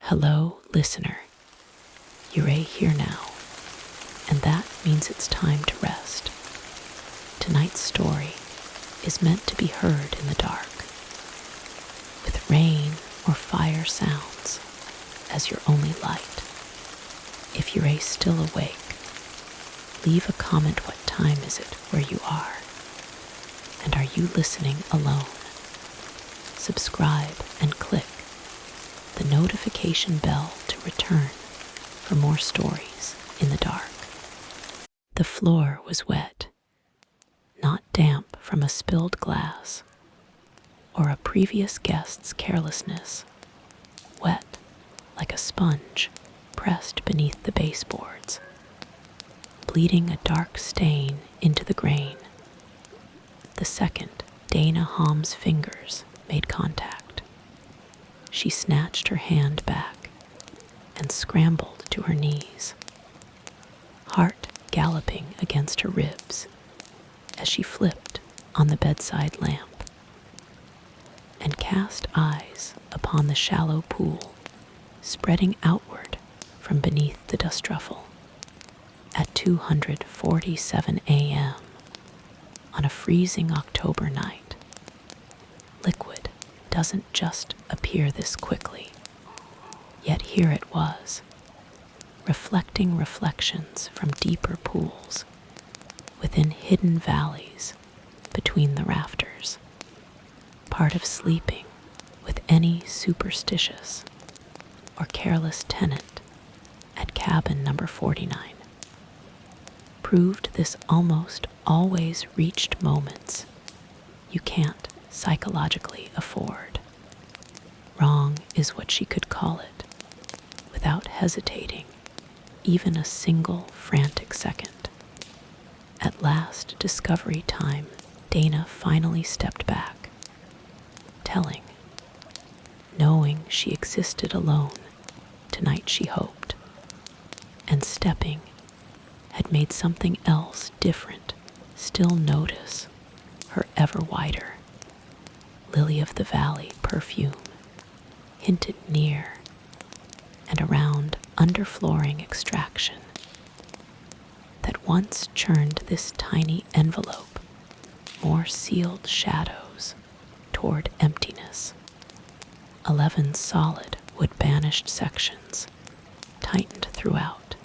Hello, listener. You're here now, and that means it's time to rest. Tonight's story is meant to be heard in the dark, with rain or fire sounds as your only light. If you're still awake, leave a comment. What time is it where you are? And are you listening alone? Subscribe and click the notification bell to return for more stories in the dark. The floor was wet, not damp from a spilled glass or a previous guest's carelessness, wet like a sponge pressed beneath the baseboards, bleeding a dark stain into the grain. The second Dana Hom's fingers made contact, she snatched her hand back and scrambled to her knees, heart galloping against her ribs as she flipped on the bedside lamp and cast eyes upon the shallow pool spreading outward from beneath the dust ruffle. At 2:47 a.m. on a freezing October night, liquid doesn't just appear this quickly, yet here it was, reflecting reflections from deeper pools within hidden valleys between the rafters, part of sleeping with any superstitious or careless tenant at cabin number 49. Proved this almost always reached moments you can't psychologically afford. Wrong is what she could call it, without hesitating even a single frantic second. At last discovery time, Dana finally stepped back, telling, knowing she existed alone tonight she hoped, and stepping had made something else different still notice her ever wider lily of the valley perfume hinted near and around underflooring extraction that once churned this tiny envelope more sealed shadows toward emptiness. 11 solid wood-banished sections tightened throughout,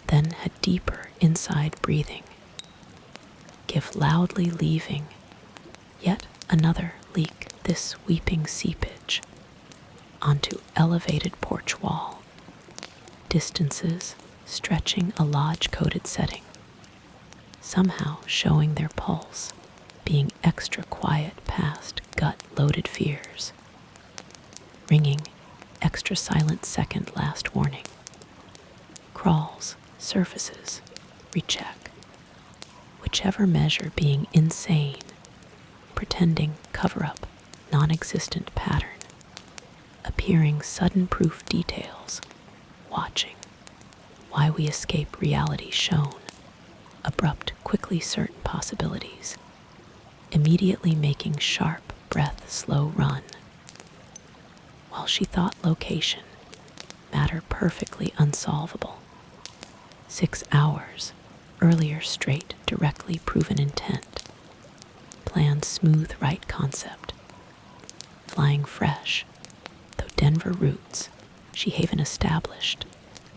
then had deeper inside breathing, give loudly leaving yet another leak this weeping seepage onto elevated porch wall, distances stretching a lodge-coated setting, somehow showing their pulse, being extra quiet past gut-loaded fears, ringing extra silent second last warning, crawls, surfaces, recheck, whichever measure being insane, pretending cover-up, non-existent pattern, appearing sudden proof details, watching, why we escape reality shown, abrupt, quickly certain possibilities, immediately making sharp breath slow run. While she thought location, matter perfectly unsolvable, 6 hours earlier straight directly proven intent, planned smooth right concept, flying fresh, though Denver roots, she Haven established,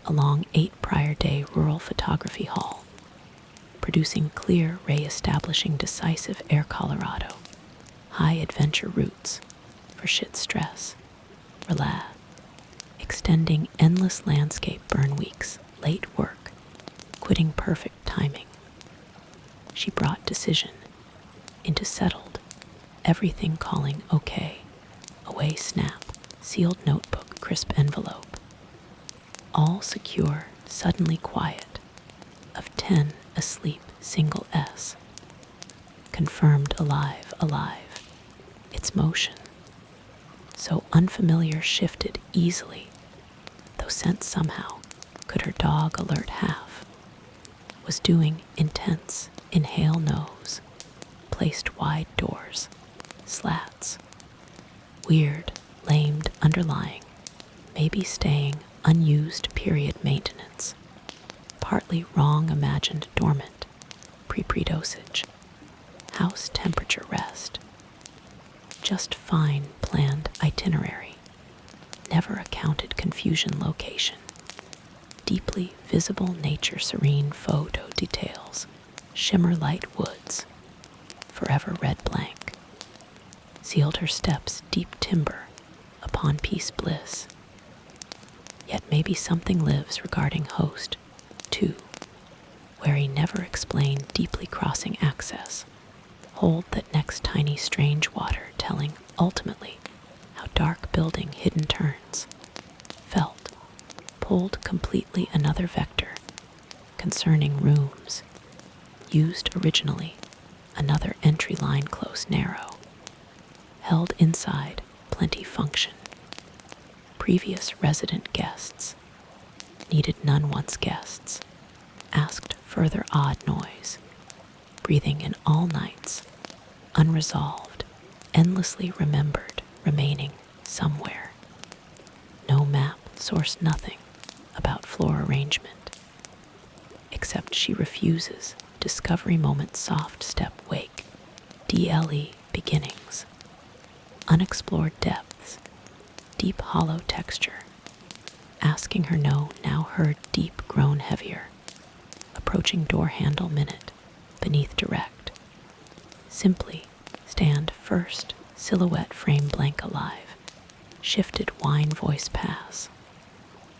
along 8 prior day rural photography hall, producing clear ray establishing decisive air Colorado, high adventure roots, for shit stress, relax, extending endless landscape burn weeks, late work, quitting perfect timing. She brought decision into settled, everything calling okay, away snap, sealed notebook, crisp envelope. All secure, suddenly quiet, of 10 asleep, single S. Confirmed alive, its motion, so unfamiliar shifted easily, though sent somehow, could her dog alert half, was doing intense, inhale nose, placed wide doors, slats, weird, lamed underlying, maybe staying unused period maintenance, partly wrong imagined dormant, pre-dosage, house temperature rest, just fine planned itinerary, never accounted confusion location, deeply visible nature serene photo details, shimmer light woods, forever red blank, sealed her steps deep timber upon peace bliss. Yet maybe something lives regarding host, too, where he never explained deeply crossing access, hold that next tiny strange water telling ultimately how dark building hidden turns, felt, pulled completely another vector, concerning rooms, used originally, another entry line close narrow, held inside plenty function. Previous resident guests, needed none once guests, asked further odd noise, breathing in all nights, unresolved, endlessly remembered, remaining somewhere. No map, source nothing about floor arrangement, except she refuses discovery moment soft step wake, DLE beginnings, unexplored depths, deep hollow texture, asking her no now heard deep grown heavier, approaching door handle minute, beneath direct, simply stand first, silhouette frame blank alive, shifted wine voice pass,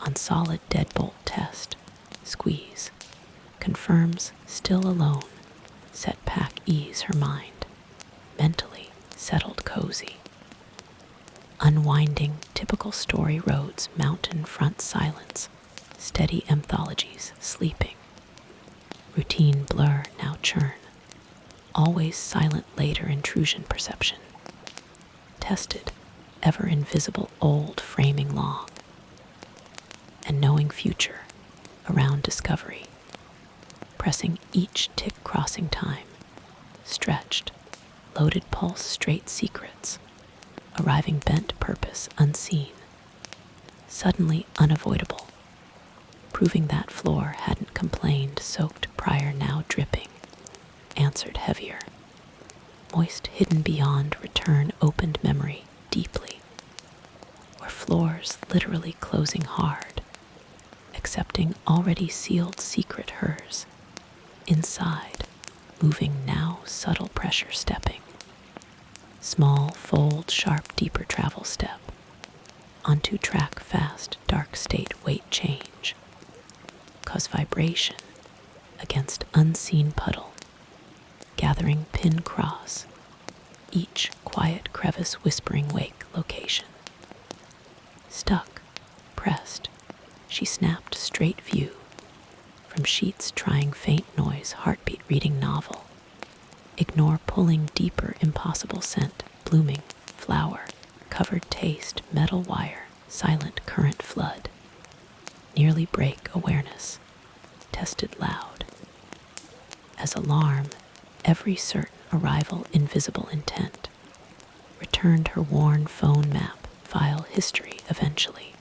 on solid deadbolt test, squeeze, confirms still alone, set pack ease her mind, mentally settled cozy. Unwinding typical story roads, mountain front silence, steady anthologies sleeping. Routine blur now churn, always silent later intrusion perception. Tested, ever invisible old framing long. And knowing future around discovery, pressing each tick crossing time, stretched, loaded pulse straight secrets, arriving bent purpose unseen, suddenly unavoidable, proving that floor hadn't complained soaked prior now dripping, answered heavier, moist hidden beyond return opened memory deeply, where floors literally closing hard, accepting already sealed secret hers, inside, moving now subtle pressure stepping, small fold sharp deeper travel step, onto track fast dark state weight change, cause vibration against unseen puddle, gathering pin cross, each quiet crevice whispering wake location. Stuck, pressed, she snapped straight view, from sheets trying faint noise heartbeat reading novel, ignore pulling deeper impossible scent, blooming, flower, covered taste, metal wire, silent current flood, nearly break awareness, tested loud. As alarm, every certain arrival invisible intent, returned her worn phone map, file history eventually,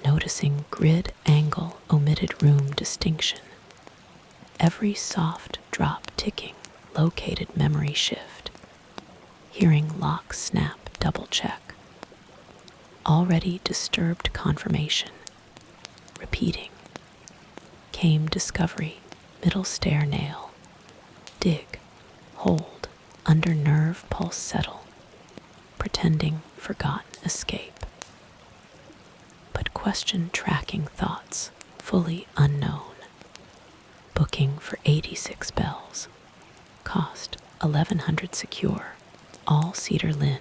noticing grid angle omitted room distinction, every soft drop ticking located memory shift, hearing lock snap double check, already disturbed confirmation, repeating, came discovery, middle stair nail, dig, hold, under nerve pulse settle, pretending forgotten escape. But question tracking thoughts, fully unknown, booking for 86 bells, cost 1100 secure, all cedar lin,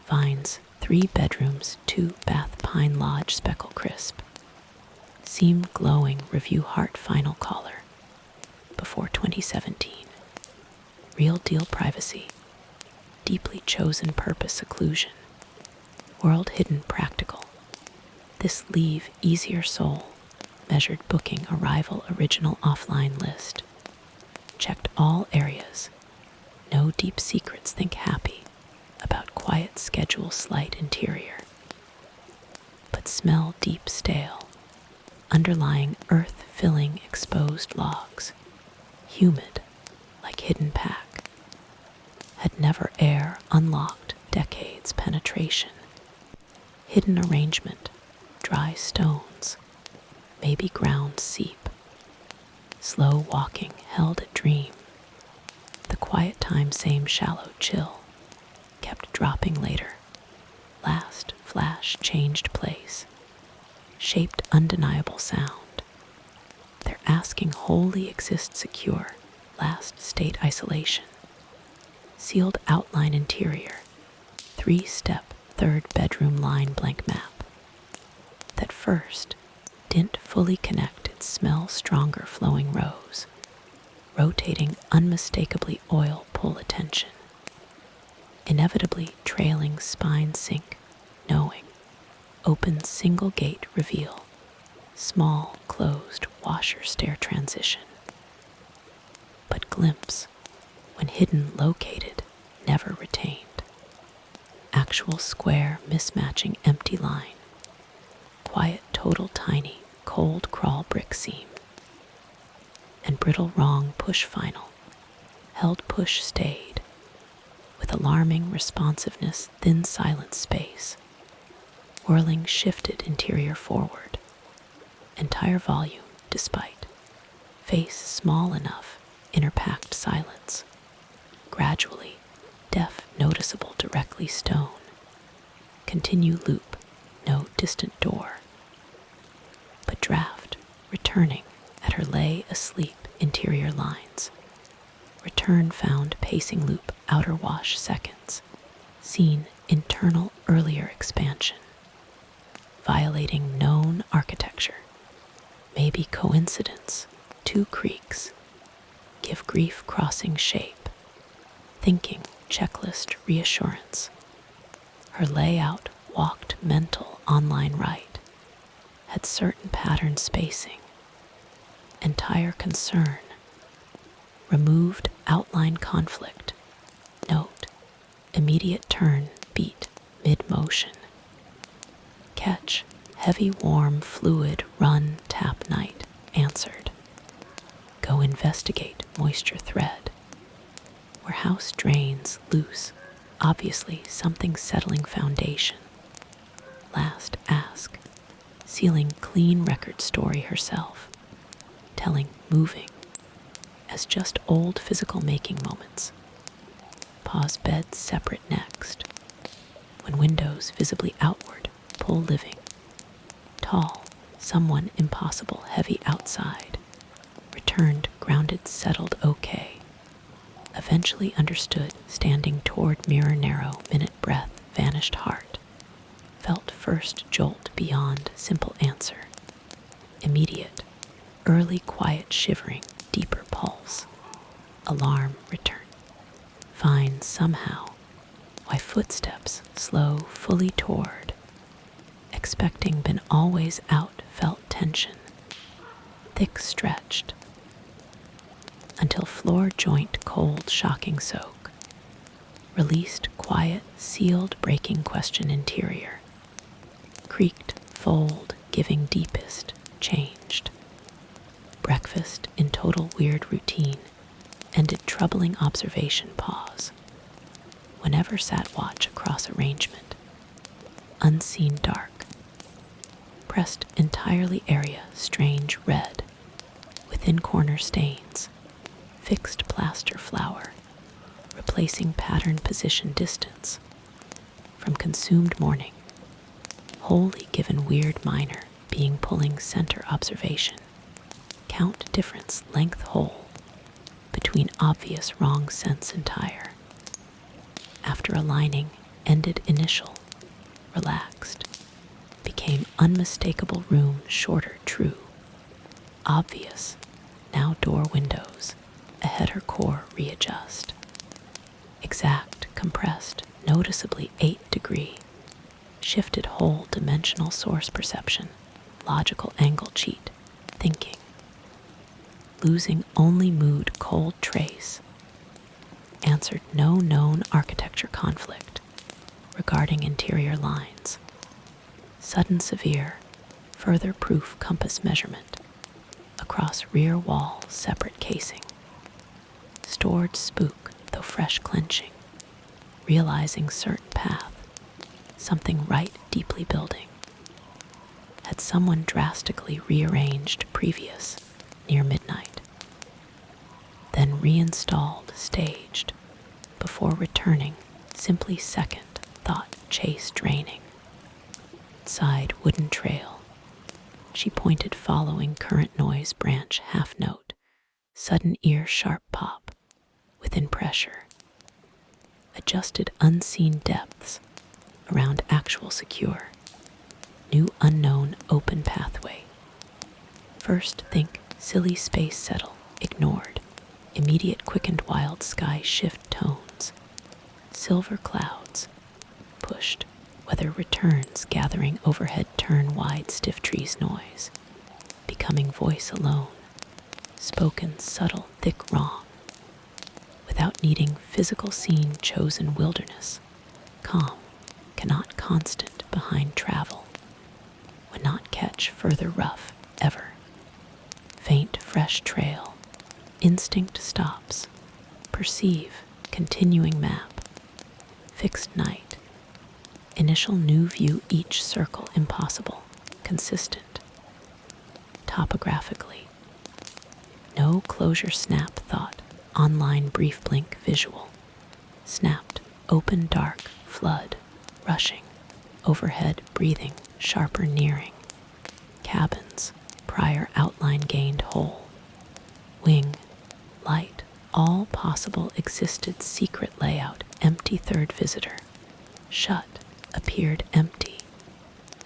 finds 3 bedrooms, 2 bath pine lodge speckle crisp, seemed glowing review heart final caller, before 2017, real deal privacy, deeply chosen purpose seclusion, world hidden practical, this leave easier soul, measured booking arrival original offline list, checked all areas, no deep secrets think happy, about quiet schedule slight interior, that smell deep stale, underlying earth-filling exposed logs, humid like hidden pack, had never air unlocked decades penetration. Hidden arrangement, dry stones, maybe ground seep, slow walking held a dream. The quiet time same shallow chill, kept dropping later. Last flash changed place, shaped undeniable sound. Their asking wholly exists secure, last state isolation. Sealed outline interior, 3-step, 3rd bedroom line blank map. That first didn't fully connect its smell stronger flowing rose, rotating unmistakably oil pull attention. Inevitably trailing spine sink, knowing, open single gate reveal, small closed washer stair transition. But glimpse, when hidden located, never retained. Actual square mismatching empty line, quiet total tiny cold crawl brick seam, and brittle wrong push final, held push stayed, with alarming responsiveness thin silent space, whirling shifted interior forward, entire volume despite, face small enough, inner packed silence, gradually, deaf noticeable directly stone, continue loop, no distant door, but draft, returning at her lay asleep interior lines, return found pacing loop outer wash seconds, seen internal earlier expansion, violating known architecture, maybe coincidence, 2 creeks, give grief crossing shape, thinking checklist reassurance, her layout walked mental online right, had certain pattern spacing, entire concern, removed outline conflict, note, immediate turn beat mid-motion, catch, heavy warm fluid run tap night, answered, go investigate moisture thread, where house drains loose, obviously something settling foundation, last ask, sealing clean record story herself, telling moving as just old physical making moments. Pause bed separate next, when windows visibly outward pull living, tall, someone impossible heavy outside, returned grounded settled okay, eventually understood standing toward mirror narrow minute breath vanished heart, felt first jolt beyond simple answer, immediate, early quiet shivering, deeper pulse, alarm return, find somehow why footsteps slow fully toward, expecting been always out felt tension, thick stretched, until floor joint cold shocking soak, released quiet sealed breaking question interior, creaked fold giving deepest changed, breakfast in total weird routine, ended troubling observation pause, whenever sat watch across arrangement, unseen dark, pressed entirely area strange red, within corner stains, fixed plaster flower, replacing pattern position distance, from consumed morning, wholly given weird minor being pulling center observation, count difference length whole, between obvious wrong sense entire, after aligning ended initial, relaxed, became unmistakable room shorter true, obvious, now door windows, ahead her core readjust, exact compressed noticeably 8-degree, shifted whole dimensional source perception, logical angle cheat, thinking, losing only mood cold trace, answered no known architecture conflict regarding interior lines, Sudden severe, further proof compass measurement. Across rear wall separate casing. Stored spook, though fresh clenching. Realizing certain path. Something right deeply building. Had someone drastically rearranged previous, near midnight. Then reinstalled, staged, before returning, simply second, thought chase draining. Side wooden trail. She pointed following current noise branch half note, sudden ear sharp pop, within pressure. Adjusted unseen depths, around actual secure. New unknown open pathway. First think silly space settle, ignored. Immediate quickened wild sky shift tones. Silver clouds, pushed. Weather returns gathering overhead turn wide stiff trees noise. Becoming voice alone. Spoken subtle thick wrong. Without needing physical scene chosen wilderness. Calm, cannot constant behind travel. Would not catch further rough, ever. Faint fresh trail. Instinct stops. Perceive, continuing map. Fixed night. Initial new view each circle impossible, consistent. Topographically. No closure snap thought, online brief blink visual. Snapped, open dark, flood, rushing. Overhead breathing, sharper nearing. Cabins, prior outline gained whole. Wing, light, all possible existed secret layout, empty third visitor. Shut, appeared empty.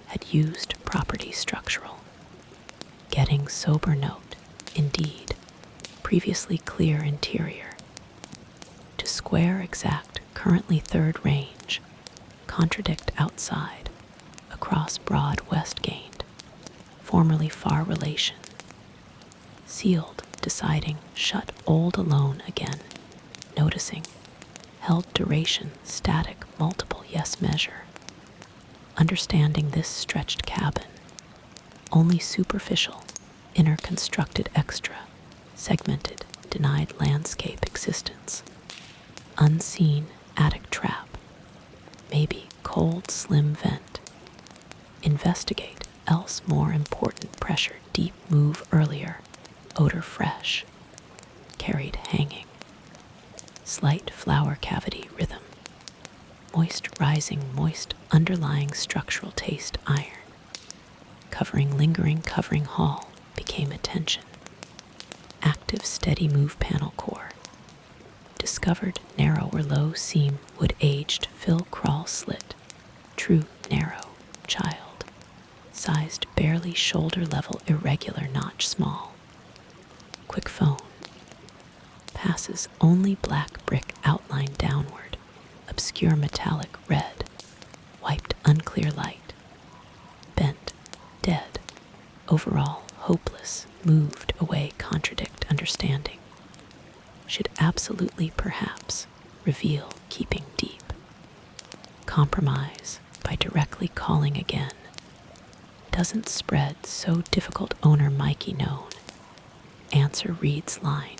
Had used property structural. Getting sober note, indeed. Previously clear interior. To square exact, currently third range. Contradict outside, across broad west gained, formerly far relation. Sealed, deciding, shut old alone again, noticing, held duration, static, multiple yes measure. Understanding this stretched cabin, only superficial, inner constructed extra, segmented, denied landscape existence. Unseen attic trap. Maybe cold slim vent. Investigate, else more important pressure deep move earlier. Odor fresh. Carried hanging. Slight flower cavity rhythm. Moist rising moist underlying structural taste iron. Covering lingering covering hall became attention. Active steady move panel core. Discovered narrow or low seam wood aged fill crawl slit. True narrow child. Sized barely shoulder level irregular notch small. Quick phone. Passes only black brick outline downward. Obscure metallic red. Wiped unclear light. Bent. Dead. Overall hopeless. Moved away contradict understanding. Should absolutely perhaps reveal keeping deep. Compromise by directly calling again. Doesn't spread so difficult owner Mikey known. Answer reads line.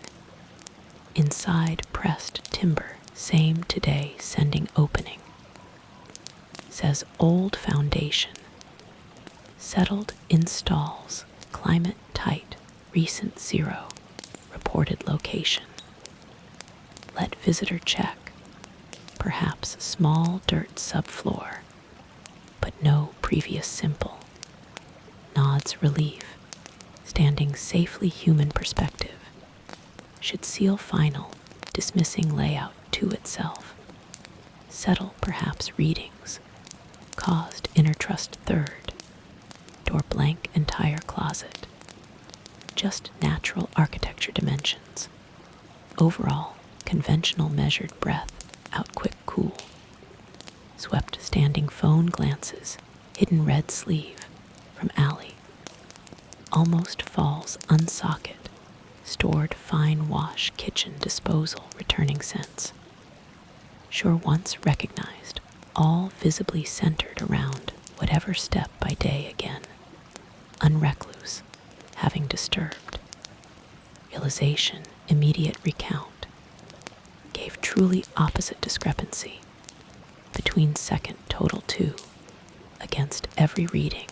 Inside pressed timber, same today sending opening. Says old foundation. Settled installs, climate tight, recent zero, reported location. Let visitor check, perhaps small dirt subfloor, but no previous simple. Nods relief, standing safely human perspective. Should seal final, dismissing layout to itself. Settle perhaps readings, caused inner trust third. Door blank entire closet. Just natural architecture dimensions. Overall, conventional measured breath, out quick cool. Swept standing phone glances, hidden red sleeve, from alley. Almost falls unsocket, stored fine wash kitchen disposal returning sense. Sure once recognized, all visibly centered around whatever step by day again, unrecluse, having disturbed. Realization, immediate recount, gave truly opposite discrepancy between second total 2 against every reading.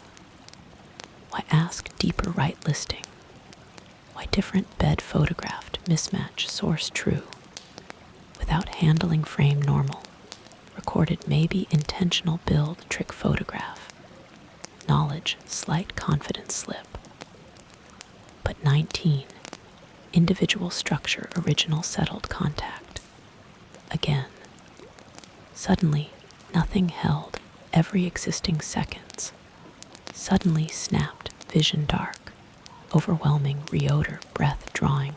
Why ask deeper right listing? Why different bed photographed mismatch source true? Without handling frame normal, recorded maybe intentional build trick photograph, knowledge slight confidence slip. But 19, individual structure original settled contact. Again, suddenly nothing held every existing seconds. Suddenly snapped vision dark, overwhelming reodor breath drawing,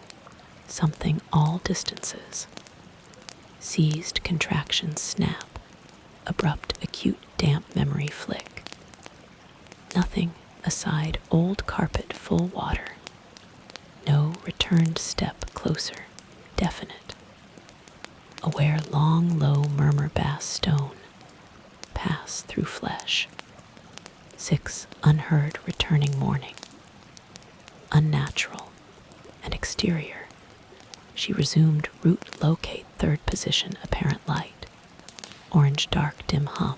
something all distances. Seized contraction snap, abrupt acute damp memory flick. Nothing aside old carpet full water. No returned step closer, definite. Aware long low murmur bass stone, pass through flesh. 6 unheard returning morning. Unnatural and exterior. She resumed route locate third position apparent light. Orange dark dim hum.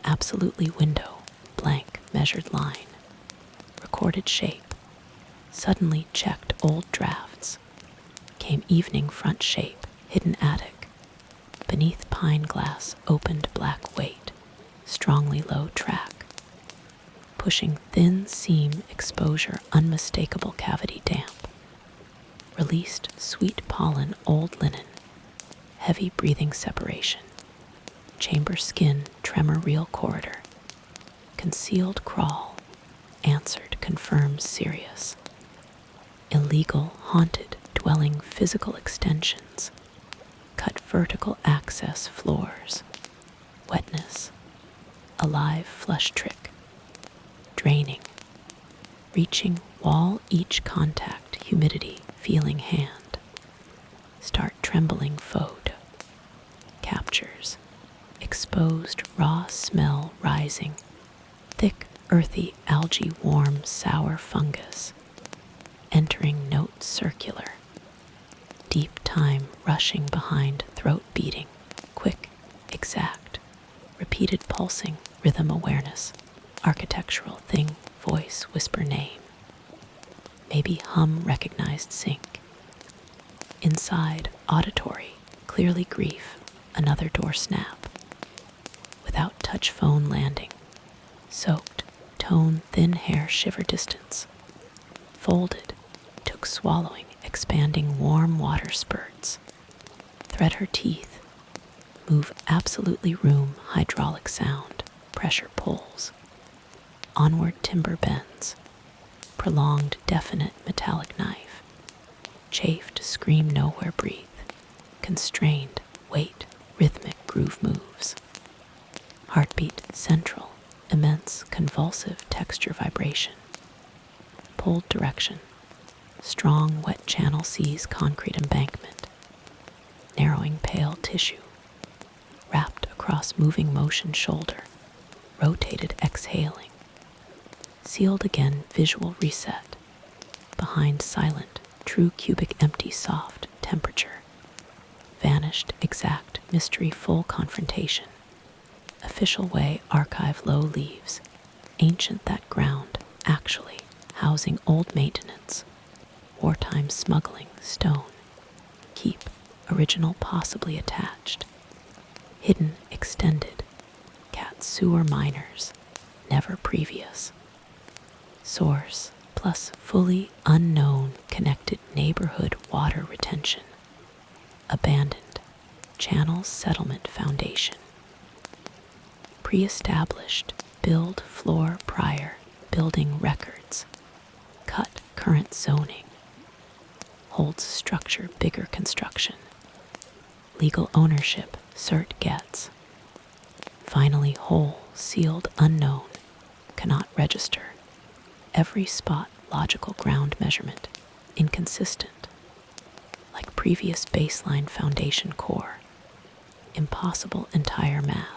Absolutely window, blank measured line. Recorded shape. Suddenly checked old drafts. Came evening front shape, hidden attic. Beneath pine glass opened black weight, strongly low track. Pushing thin seam exposure unmistakable cavity damp. Released sweet pollen old linen, heavy breathing separation. Chamber skin tremor real corridor. Concealed crawl, answered confirms serious. Illegal haunted dwelling physical extensions. Cut vertical access floors. Wetness, alive flush trick. Draining, reaching wall each contact humidity feeling hand. Start trembling photo. Captures, exposed raw smell rising. Thick earthy algae warm sour fungus. Entering note circular. Deep time rushing behind throat beating. Quick, exact. Repeated pulsing rhythm awareness. Architectural thing, voice, whisper name. Maybe hum recognized sync. Inside, auditory, clearly grief, another door snap. Without touch phone landing. Soaked, tone, thin hair shiver distance. Folded, took swallowing, expanding warm water spurts. Thread her teeth. Move absolutely room, hydraulic sound, pressure pulls. Onward timber bends, prolonged definite metallic knife. Chafed scream nowhere breathe, constrained wait rhythmic groove moves. Heartbeat central, immense convulsive texture vibration. Pulled direction, strong wet channel sees concrete embankment. Narrowing pale tissue, wrapped across moving motion shoulder, rotated exhaling. Sealed again visual reset, behind silent, true cubic empty soft temperature. Vanished exact mystery full confrontation. Official way archive low leaves, ancient that ground, actually, housing old maintenance. Wartime smuggling stone. Keep, original possibly attached. Hidden extended, cat sewer miners, never previous. Source plus fully unknown connected neighborhood water retention. Abandoned, channel settlement foundation. Pre-established, build floor prior, building records. Cut current zoning. Holds structure bigger construction. Legal ownership, cert gets. Finally whole, sealed unknown, cannot register. Every spot logical ground measurement, inconsistent. Like previous baseline foundation core, impossible entire math.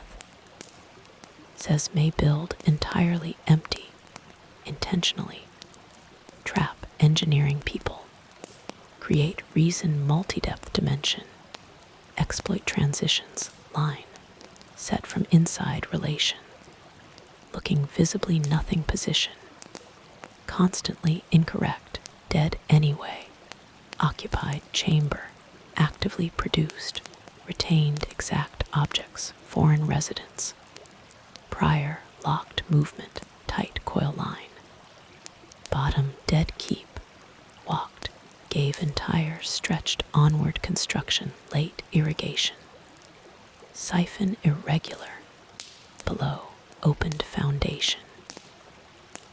says may build entirely empty, intentionally, trap engineering people, create reason multi-depth dimension, exploit transitions, line, set from inside relation, looking visibly nothing position, constantly incorrect, dead anyway, occupied chamber, actively produced, retained exact objects, foreign residence, prior locked movement, tight coil line, bottom dead keep, walked, gave entire stretched onward construction, late irrigation, siphon irregular, below opened foundation,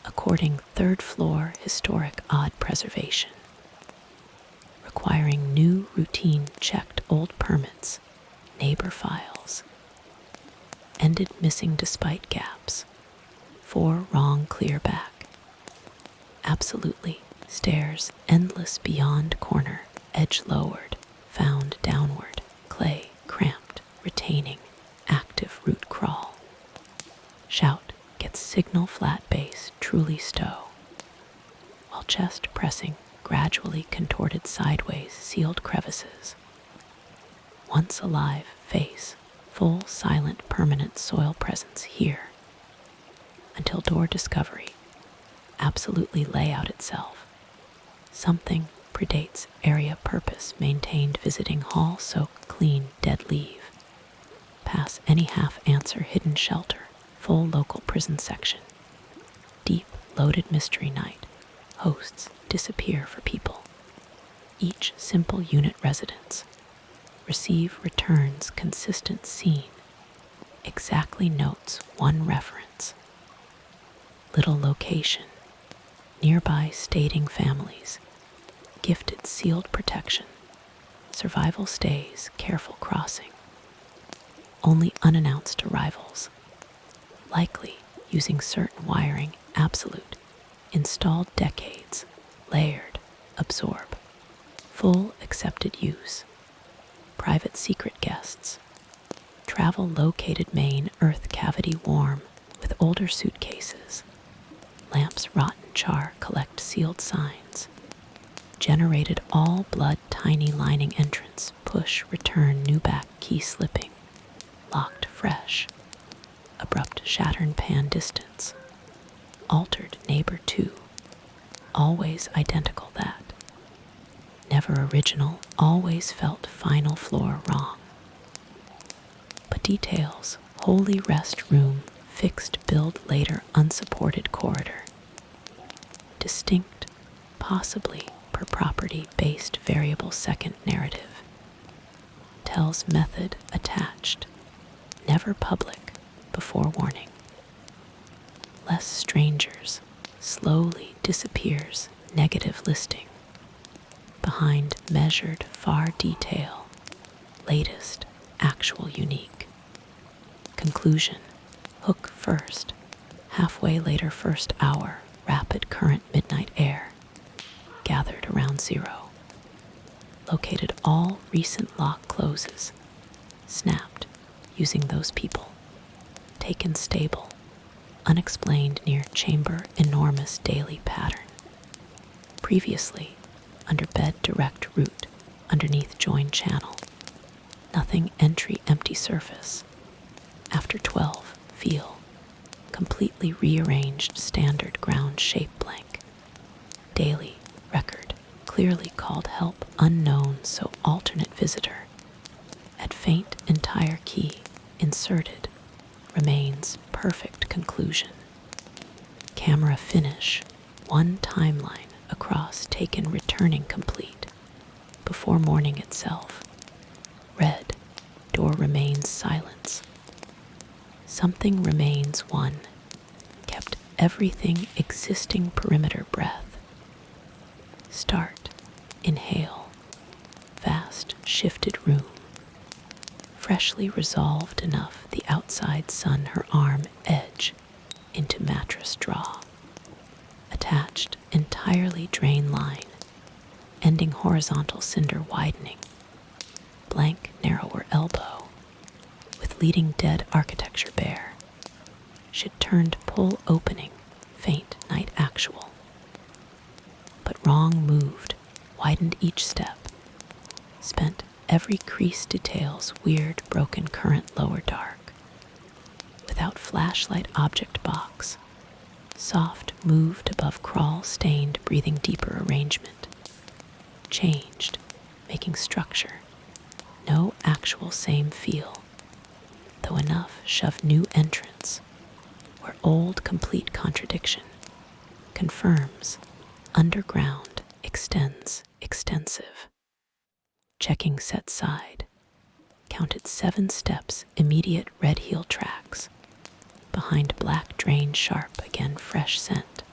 according third floor historic odd preservation, requiring new routine checked old permits, neighbor files, ended missing despite gaps, 4 wrong clear back, absolutely stairs endless beyond corner, edge lowered, found downward, clay cramped, retaining, active root crawl, shout gets signal flat base truly stow, while chest pressing gradually contorted sideways sealed crevices, once alive face, full silent permanent soil presence here, until door discovery, absolutely layout itself, something predates area purpose maintained visiting hall soak clean dead leave, pass any half answer hidden shelter, full local prison section, deep loaded mystery night, hosts disappear for people, each simple unit residence, receive returns consistent scene, exactly notes one reference, little location, nearby stating families, gifted sealed protection, survival stays, careful crossing, only unannounced arrivals, likely using certain wiring, absolute, installed decades, layered, absorb, full accepted use, private secret guests, travel located main earth cavity warm with older suitcases, lamps rotten char collect sealed signs, generated all blood tiny lining entrance, push return new back key slipping, locked fresh, abrupt shattern pan distance, altered neighbor 2, always identical that, never original, always felt final floor wrong. But details, holy rest room, fixed build later unsupported corridor, distinct, possibly per property based variable second narrative, tells method attached, never public, before warning. Less strangers, slowly disappears, negative listing, behind measured far detail, latest, actual unique. Conclusion, hook first, halfway later first hour, rapid current midnight air, gathered around 0. Located all recent lock closes, snapped using those people, taken stable, unexplained near chamber enormous daily pattern. Previously, under bed direct route, underneath join channel, nothing entry empty surface. After 12, feel, completely rearranged standard ground shape blank. Daily, record, clearly called help unknown so alternate visitor. At faint entire key, inserted, remains perfect conclusion. Camera finish, one timeline across taken returning complete. Before morning itself. Red, door remains silence. Something remains one, kept everything existing perimeter breath. Start, inhale, vast shifted room. Freshly resolved enough the outside sun her arm edge into mattress draw. Attached entirely drain line, ending horizontal cinder widening. Blank narrower elbow, with leading dead architecture bare. should turned pull opening, faint night actual. But wrong moved, widened each step, spent every crease detail's weird broken current lower dark. Without flashlight object box, soft moved above crawl stained breathing deeper arrangement. Changed, making structure, no actual same feel, though enough shove new entrance, where old complete contradiction confirms underground extends extensive. Checking set side, counted 7 steps immediate red heel tracks, behind black drain sharp again fresh scent,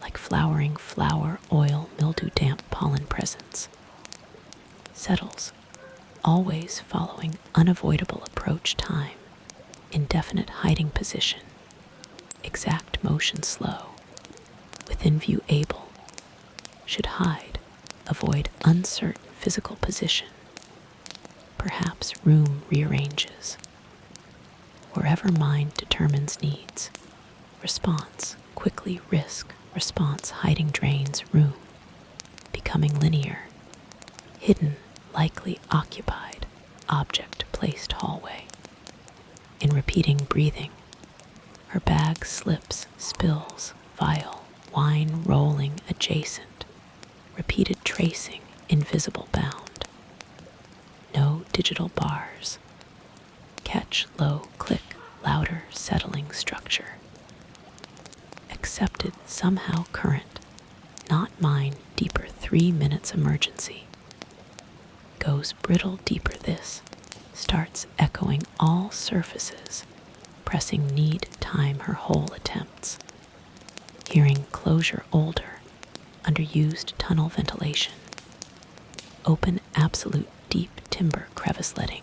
like flowering flower oil mildew damp pollen presence. Settles, always following unavoidable approach time, indefinite hiding position, exact motion slow, within view able, should hide, avoid uncertain physical position, perhaps room rearranges. Wherever mind determines needs, response, quickly risk, response hiding drains room, becoming linear, hidden, likely occupied, object placed hallway. In repeating breathing, her bag slips, spills, vial, wine rolling adjacent, repeated tracing, invisible bound. No digital bars. Catch low, click, louder, settling structure. Accepted somehow current, not mine, deeper 3 minutes emergency. Goes brittle deeper this, starts echoing all surfaces, pressing need time her whole attempts. Hearing closure older, underused tunnel ventilation. Open absolute deep timber crevice letting.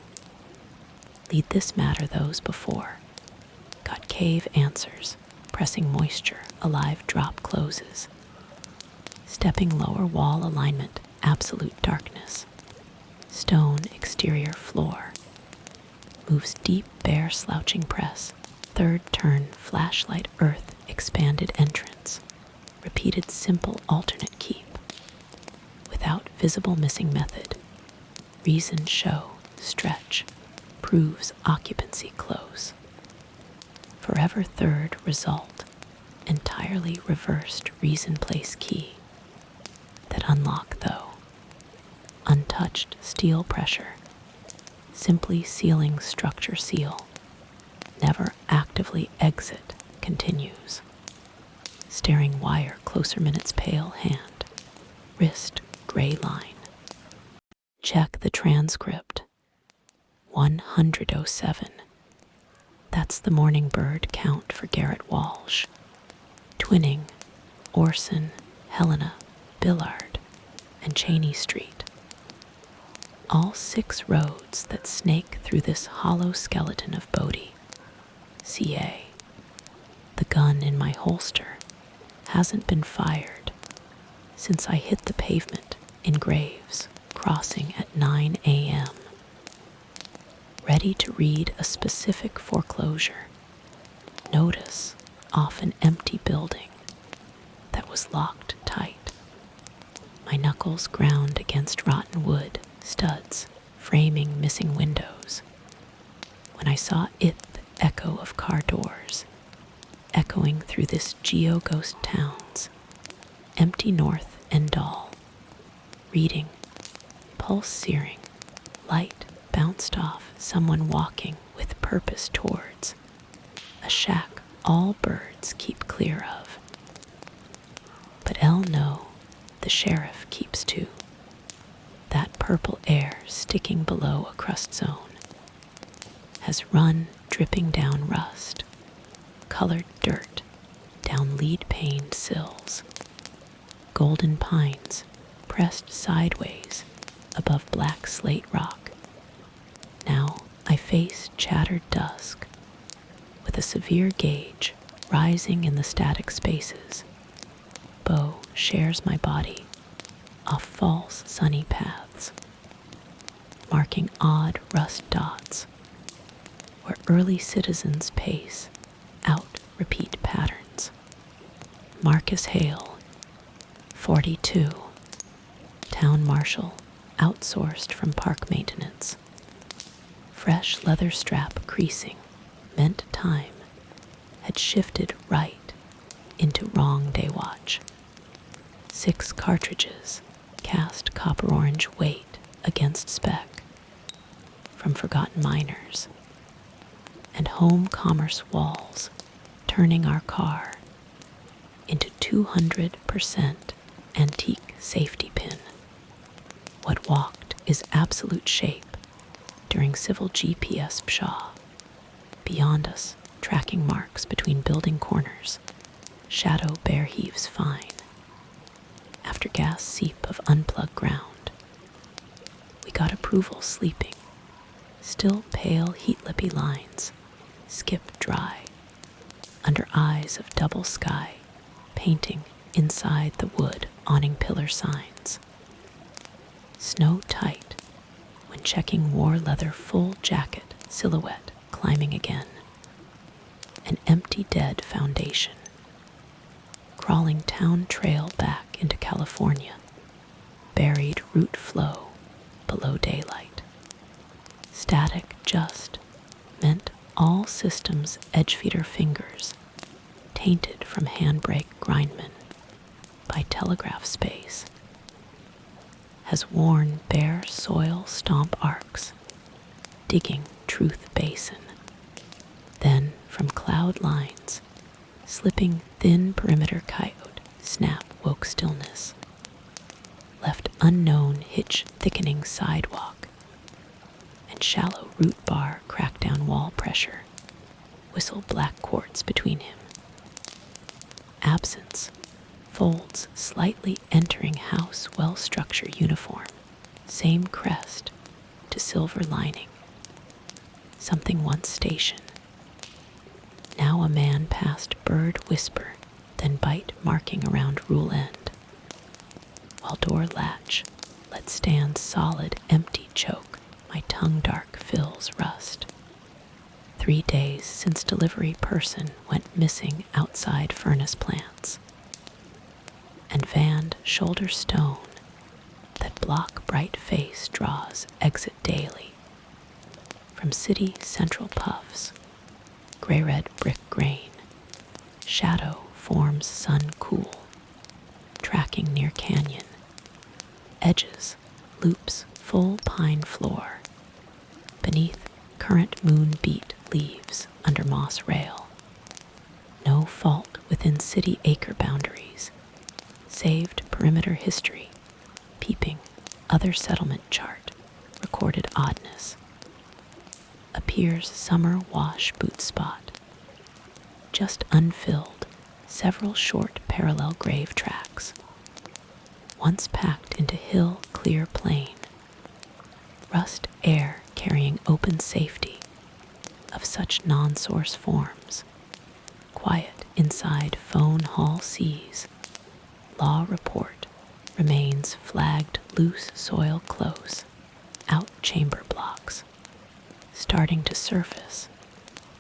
Lead this matter those before. Got cave answers, pressing moisture, alive drop closes. Stepping lower wall alignment, absolute darkness. Stone exterior floor. Moves deep bare slouching press, third turn flashlight earth expanded entrance. Repeated simple alternate keep. Without visible missing method. Reason show, stretch, proves occupancy close. Forever third result, entirely reversed reason place key. That unlock though, untouched steel pressure, simply sealing structure seal, never actively exit continues. Staring wire closer minutes pale hand, wrist gray line. Check the transcript. 107. That's the morning bird count for Garrett Walsh. Twinning, Orson, Helena, Billard, and Cheney Street. All 6 roads that snake through this hollow skeleton of Bodie. CA. The gun in my holster hasn't been fired since I hit the pavement in Graves Crossing at 9 a.m. Ready to read a specific foreclosure. Notice off an empty building that was locked tight. My knuckles ground against rotten wood, studs, framing missing windows. When I saw it, the echo of car doors, echoing through this geo-ghost town's empty north end all. Reading, pulse searing, light bounced off someone walking with purpose towards a shack all birds keep clear of. But no, the sheriff keeps too. That purple air sticking below a crust zone has run dripping down rust, colored dirt down lead-paned sills, golden pines pressed sideways above black slate rock. Now I face chattered dusk, with a severe gauge rising in the static spaces. Bow shares my body off false sunny paths, marking odd rust dots where early citizens pace out repeat patterns. Marcus Hale, 42, town marshal, outsourced from park maintenance. Fresh leather strap creasing meant time had shifted right into wrong day watch. 6 cartridges cast copper orange weight against spec from forgotten miners, and home commerce walls turning our car into 200% antique safety pin. What walked is absolute shape during civil GPS pshaw. Beyond us, tracking marks between building corners, shadow bare heaves fine. After gas seep of unplugged ground, we got approval sleeping. Still pale heat-lippy lines, skip dry, under eyes of double sky, painting inside the wood awning pillar signs. Snow tight when checking war leather full jacket silhouette climbing again. An empty dead foundation. Crawling town trail back into California. Buried route flow below daylight. Static just meant all systems edge feeder fingers, tainted from handbrake grindman by telegraph space, has worn bare soil stomp arcs, digging truth basin. Then from cloud lines, slipping thin perimeter coyote snap woke stillness, left unknown hitch thickening sidewalk, and shallow root bar crackdown wall pressure, whistle black quartz between him. Absence folds slightly entering house well-structure uniform, same crest to silver lining. Something once station. Now a man past bird whisper, then bite marking around rule end. While door latch let stand solid empty choke, my tongue dark fills rust. 3 days since delivery person went missing outside furnace plants. And vanned shoulder stone that block bright face draws exit daily. From city central puffs, gray-red brick grain, shadow forms sun cool, tracking near canyon, edges, loops full pine floor, beneath current moon beat leaves under moss rail. No fault within city acre boundaries, saved perimeter history, peeping other settlement chart, recorded oddness. Appears summer wash boot spot. Just unfilled, several short parallel grave tracks. Once packed into hill clear plain. Rust air carrying open safety of such non-source forms. Quiet inside phone hall seas. Law report remains flagged loose soil close. Out chamber blocks. Starting to surface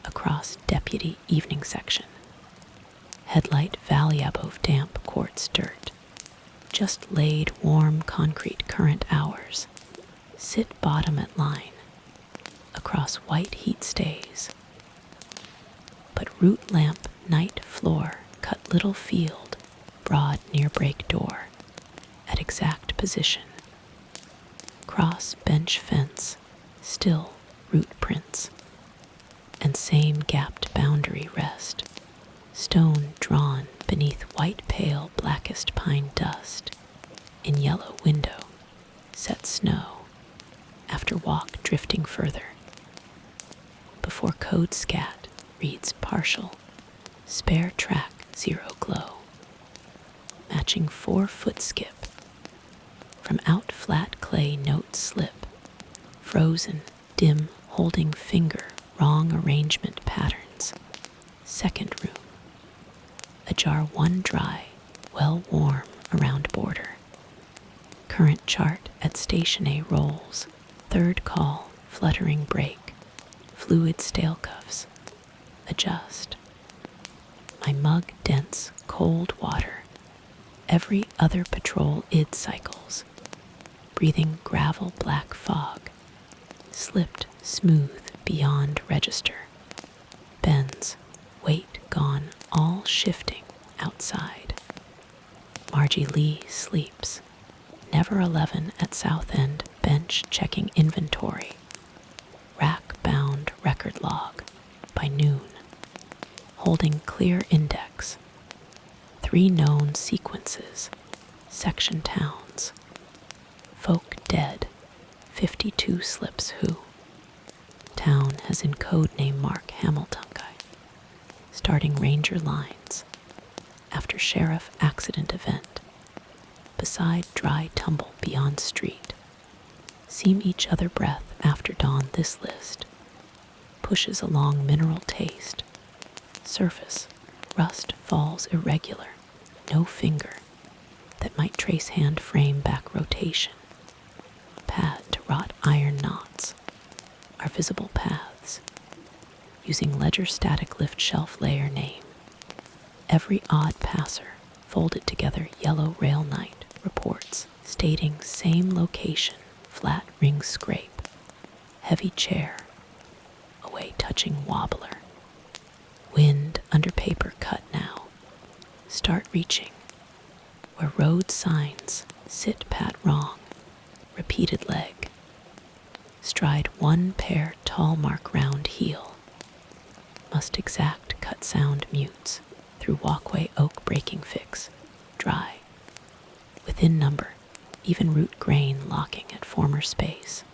across deputy evening section. Headlight valley above damp quartz dirt. Just laid warm concrete current hours. Sit bottom at line. Across white heat stays. But root lamp night floor cut little field. Broad near break door. At exact position. Cross bench fence. Still root prints, and same gapped boundary rest, stone drawn beneath white pale blackest pine dust, in yellow window, set snow, after walk drifting further. Before code scat reads partial, spare track 0 glow, matching 4-foot skip, from out flat clay notes slip, frozen, dim holding finger, wrong arrangement patterns. Second room. Ajar 1 dry, well warm around border. Current chart at station A rolls. Third call, fluttering brake. Fluid stale cuffs. Adjust. I mug dense, cold water. Every other patrol id cycles, breathing gravel black fog, slipped smooth beyond register. Bends, weight gone, all shifting outside. Margie Lee sleeps, never 11 at South End, bench checking inventory. Rack-bound record log by noon, holding clear index. 3 known sequences, section towns. Folk dead, 52 slips who. Town has in code name Mark Hamiltonkai. Starting ranger lines. After sheriff accident event. Beside dry tumble beyond street. Seem each other breath after dawn this list. Pushes along mineral taste. Surface, rust falls irregular. No finger that might trace hand frame back rotation. Pad to rot iron knots are visible paths, using ledger static lift shelf layer name. Every odd passer folded together yellow rail night reports stating same location, flat ring scrape, heavy chair, away touching wobbler. Wind under paper cut now. Start reaching, where road signs sit pat wrong, repeated leg. Stride 1 pair tall mark round heel. Must exact cut sound mutes through walkway oak breaking fix, dry. Within number, even root grain locking at former space.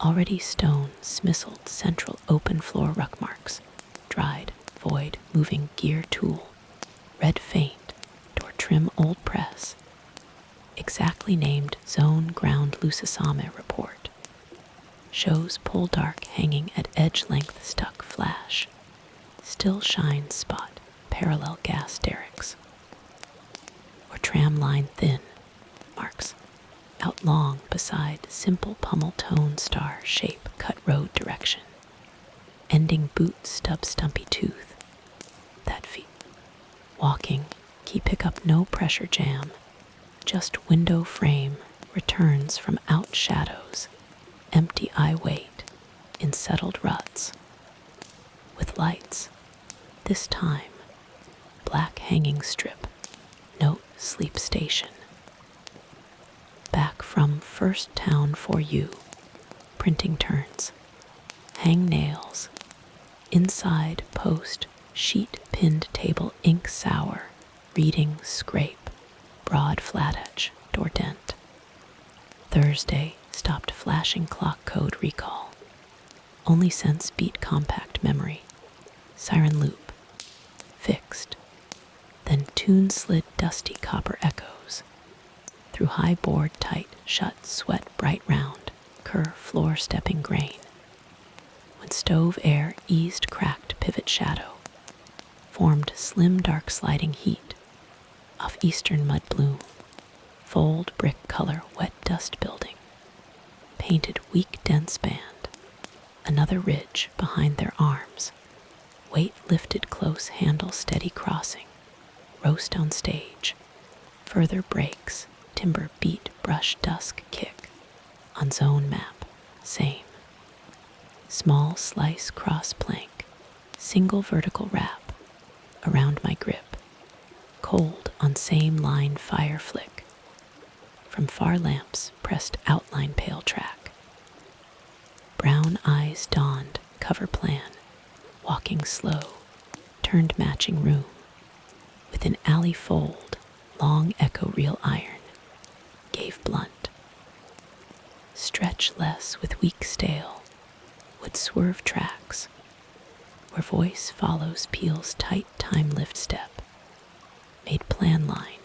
Already stone smissled central open floor ruck marks, dried, void, moving gear tool. Red faint, door trim old press. Exactly named zone ground Lusasame report. Shows pull dark hanging at edge length stuck flash. Still shine spot parallel gas derricks. Or tram line thin, marks. Out long beside simple pummel tone star shape cut road direction. Ending boot stub stumpy tooth. That feet. Walking, key pickup no pressure jam, just window frame returns from out shadows, empty eye wait in settled ruts. With lights, this time, black hanging strip, note sleep station. Back from first town for you, printing turns, hang nails, inside post, sheet pinned table ink sour, reading scrape, broad flat edge, door dent. Thursday stopped flashing clock code recall. Only sense beat compact memory. Siren loop. Fixed. Then tune slid dusty copper echoes. Through high board tight, shut, sweat bright round, cur floor stepping grain. When stove air eased cracked pivot shadow. Formed slim dark sliding heat off eastern mud bloom, fold brick color wet dust building, painted weak dense band, another ridge behind their arms, weight lifted close handle steady crossing, roast on stage, further breaks, timber beat brush dusk kick, on zone map, same, small slice cross plank, single vertical wrap, around my grip, cold on same line fire flick, from far lamps pressed outline pale track. Brown eyes dawned, cover plan, walking slow, turned matching room, with an alley fold, long echo reel iron, gave blunt. Stretch less with weak stale, would swerve tracks, where voice follows peel's tight time lift step, made plan line,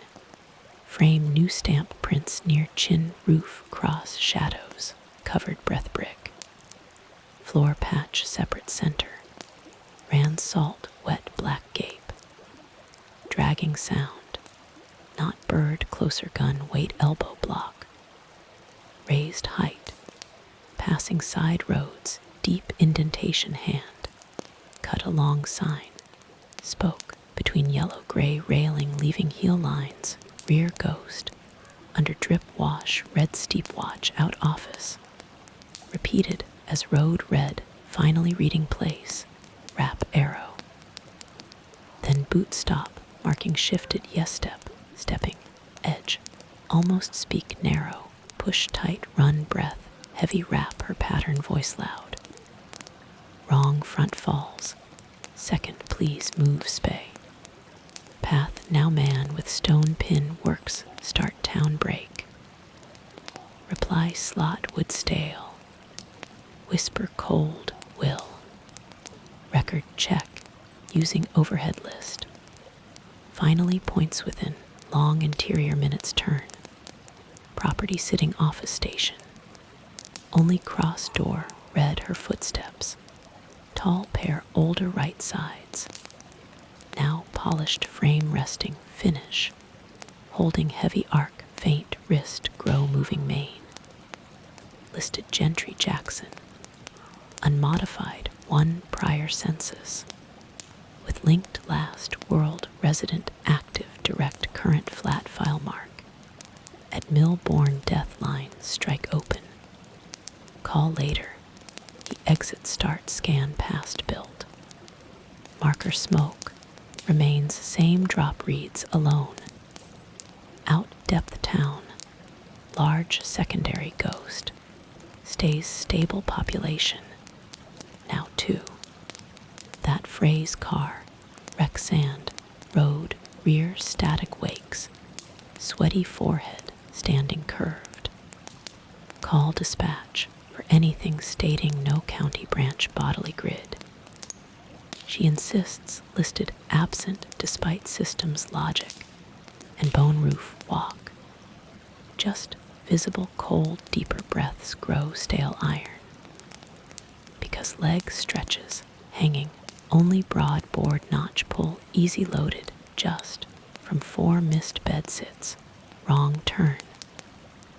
frame new stamp prints near chin roof cross shadows, covered breath brick, floor patch separate center, ran salt wet black gape, dragging sound, not bird closer gun weight elbow block, raised height, passing side roads deep indentation hand, cut a long sign, spoke, between yellow-gray railing leaving heel lines, rear ghost, under drip wash, red steep watch, out office. Repeated as road red, finally reading place, wrap arrow. Then boot stop, marking shifted yes step, stepping, edge, almost speak narrow, push tight, run breath, heavy wrap, her pattern voice loud. Wrong front falls, second please move spay. Path now man with stone pin works, start town break. Reply slot wood stale, whisper cold will. Record check, using overhead list. Finally points within, long interior minutes turn. Property sitting office station. Only cross door, read her footsteps. Tall pair older right sides. Now polished frame resting, finish. Holding heavy arc, faint wrist, grow moving mane. Listed Gentry Jackson. Unmodified, one prior census. With linked last world resident active direct current flat file mark. At Millborn death line, strike open. Call later. The exit start scan past build. Marker smoke. Remains same drop reads alone. Out depth town. Large secondary ghost. Stays stable population. Now 2. That phrase car. Wreck sand. Road. Rear static wakes. Sweaty forehead. Standing curved. Call dispatch for anything stating no county branch bodily grid. She insists listed absent despite system's logic, and bone roof walk. Just visible cold deeper breaths grow stale iron. Because leg stretches, hanging, only broad board notch pull easy loaded just from 4 missed bed sits, wrong turn,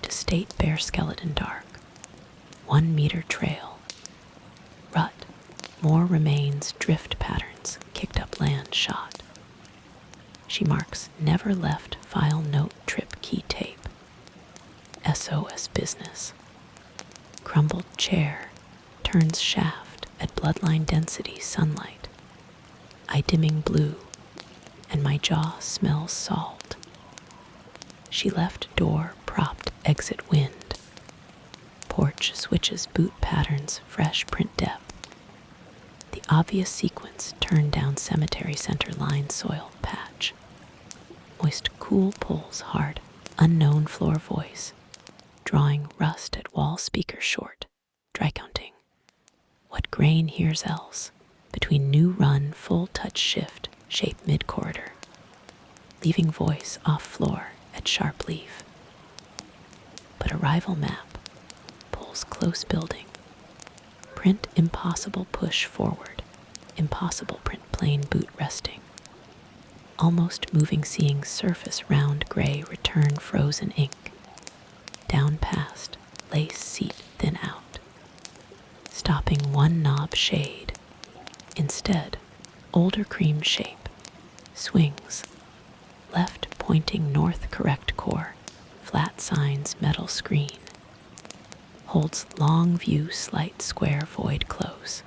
to state bare skeleton dark, 1 meter trail, rut, more remains, drift patterns, kicked up land shot. She marks never left file note trip key tape, SOS business. Crumbled chair, turns shaft at bloodline density sunlight. Eye dimming blue, and my jaw smells salt. She left door propped exit wind. Porch switches boot patterns fresh print depth. The obvious sequence turned down cemetery center line soil patch. Moist cool pulls hard, unknown floor voice. Drawing rust at wall speaker short, dry counting. What grain hears else, between new run full touch shift, shape mid corridor. Leaving voice off floor at sharp leaf. But arrival map pulls close building. Print impossible push forward, impossible print plain boot resting. Almost moving seeing surface round gray return frozen ink. Down past, lace seat thin out. Stopping 1 knob shade. Instead, older cream shape. Swings. Left pointing north correct core. Flat signs metal screen. Holds long view slight square void close.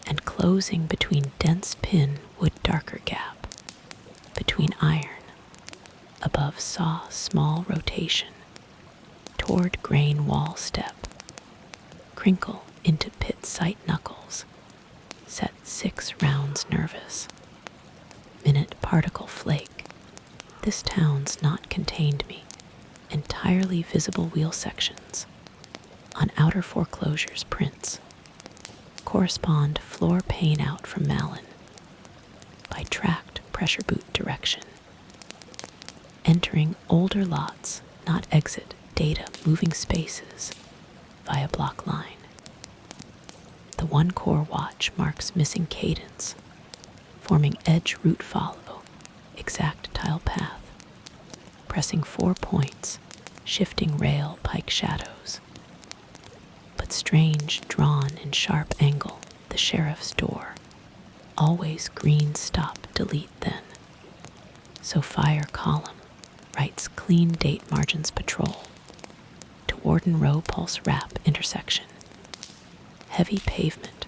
And closing between dense pin wood darker gap. Between iron. Above saw small rotation. Toward grain wall step. Crinkle into pit sight knuckles. Set 6 rounds nervous. Minute particle flake. This town's not contained me. Entirely visible wheel sections. On outer foreclosures prints. Correspond floor pane out from Malin. By tracked pressure boot direction. Entering older lots, not exit, data, moving spaces, via block line. The 1 core watch marks missing cadence, forming edge route follow, exact tile path, pressing 4 points, shifting rail pike shadows. But strange, drawn in sharp angle, the sheriff's door, always green stop delete then. So fire column writes clean date margins patrol to Warden Row Pulse Wrap intersection. Heavy pavement,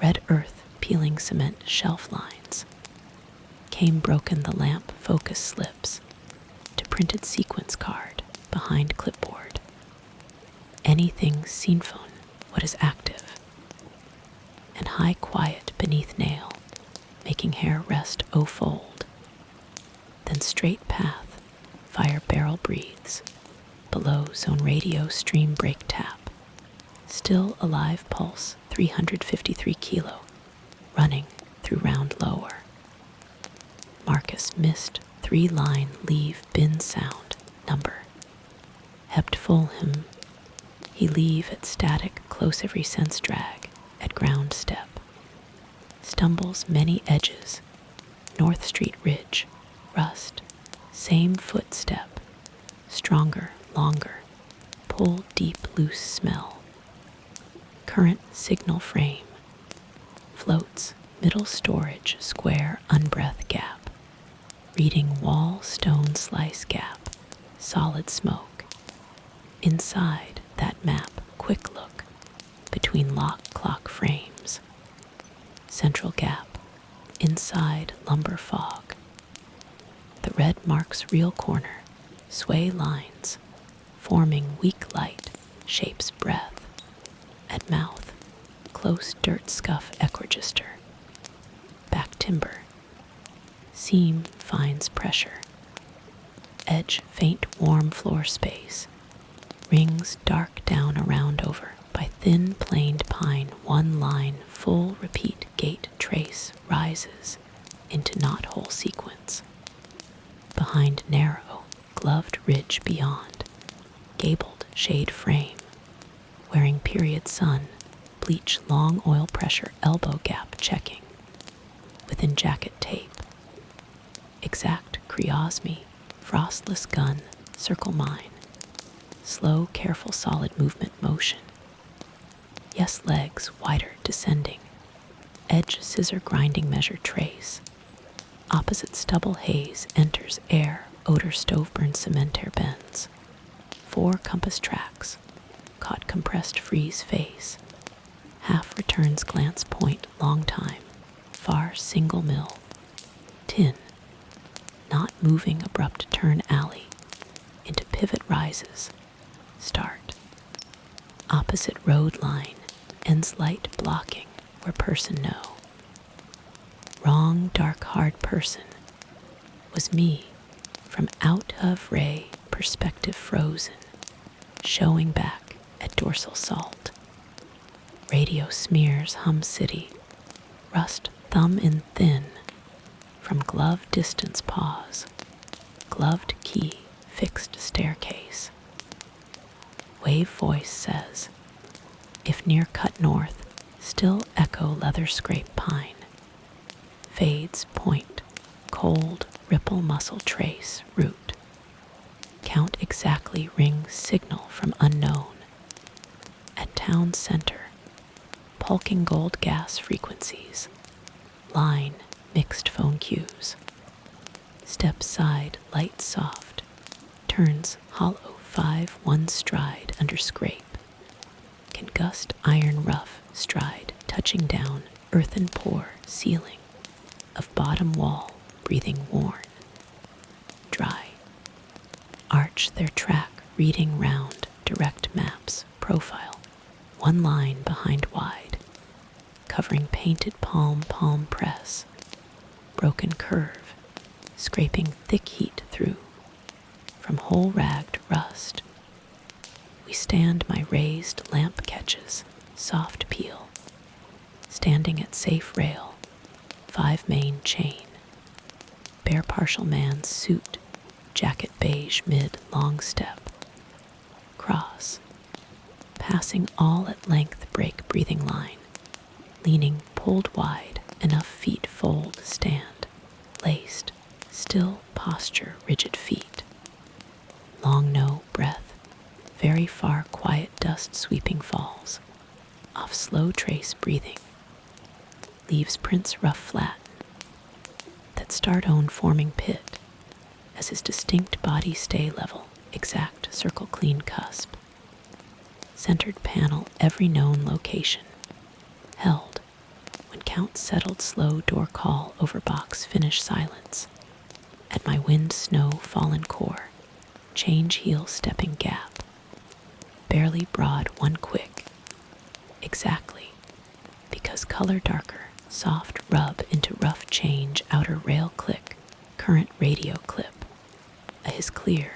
red earth peeling cement shelf lines. Came broken the lamp focus slips to printed sequence card behind clipboard. Anything scene phone, what is active. And high quiet beneath nail, making hair rest fold. Then straight path, fire barrel breathes. Below zone radio stream break tap. Still alive pulse 353 kilo, running through round lower. Marcus missed 3-line leave bin sound number. Hebt full him. He leave at static close every sense drag at ground step. Stumbles many edges. North Street ridge, rust, same footstep. Stronger, longer, pull deep loose smell. Current signal frame. Floats middle storage square unbreath gap. Reading wall stone slice gap, solid smoke. Inside that map, quick look, between lock clock frames. Central gap, inside lumber fog. The red marks real corner, sway lines, forming weak light, shapes breath. At mouth, close dirt scuff equiregister. Back timber. Seam finds pressure. Edge faint warm floor space. Rings dark down around over by thin planed pine. One line full repeat gate trace rises into knothole sequence. Behind narrow, gloved ridge beyond. Gabled shade frame. Wearing period sun. Bleach long oil pressure elbow gap checking. Within jacket tape. Exact Creosme, frostless gun, circle mine. Slow, careful, solid movement motion. Yes, legs wider, descending. Edge scissor grinding measure trace. Opposite stubble haze enters air, odor stove burn cement air bends. 4 compass tracks, caught compressed freeze face. Half returns glance point long time, far single mill. Tin. Not moving abrupt turn alley, into pivot rises, start. Opposite road line, ends light blocking where person no. Wrong dark hard person, was me, from out of ray perspective frozen, showing back at dorsal salt. Radio smears hum city, rust thumb in thin, from glove distance pause, gloved key fixed staircase. Wave voice says, if near cut north, still echo leather scrape pine. Fades point, cold ripple muscle trace root. Count exactly ring signal from unknown. At town center, pulking gold gas frequencies. Line mixed phone cues. Step side light soft, turns hollow 5-1 stride under scrape. Can gust iron rough stride touching down earthen pour ceiling of bottom wall breathing worn. Dry. Arch their track reading round direct maps profile. One line behind wide, covering painted palm press. Broken curve, scraping thick heat through, from whole ragged rust. We stand my raised lamp catches, soft peel, standing at safe rail, 5 main chain. Bare partial man's suit, jacket beige mid long step. Cross, passing all at length break breathing line, leaning pulled wide, enough feet fold stand, laced, still posture rigid feet. Long no breath, very far quiet dust sweeping falls, off slow trace breathing, leaves prints rough flatten, start-own forming pit as his distinct body stay level, exact circle clean cusp. Centered panel every known location. Held when count settled slow door call over box finish silence. At my wind snow fallen core, change heel stepping gap. Barely broad one quick. Exactly. Because color darker, soft rub into rough change outer rail click, current radio clip. A his clear,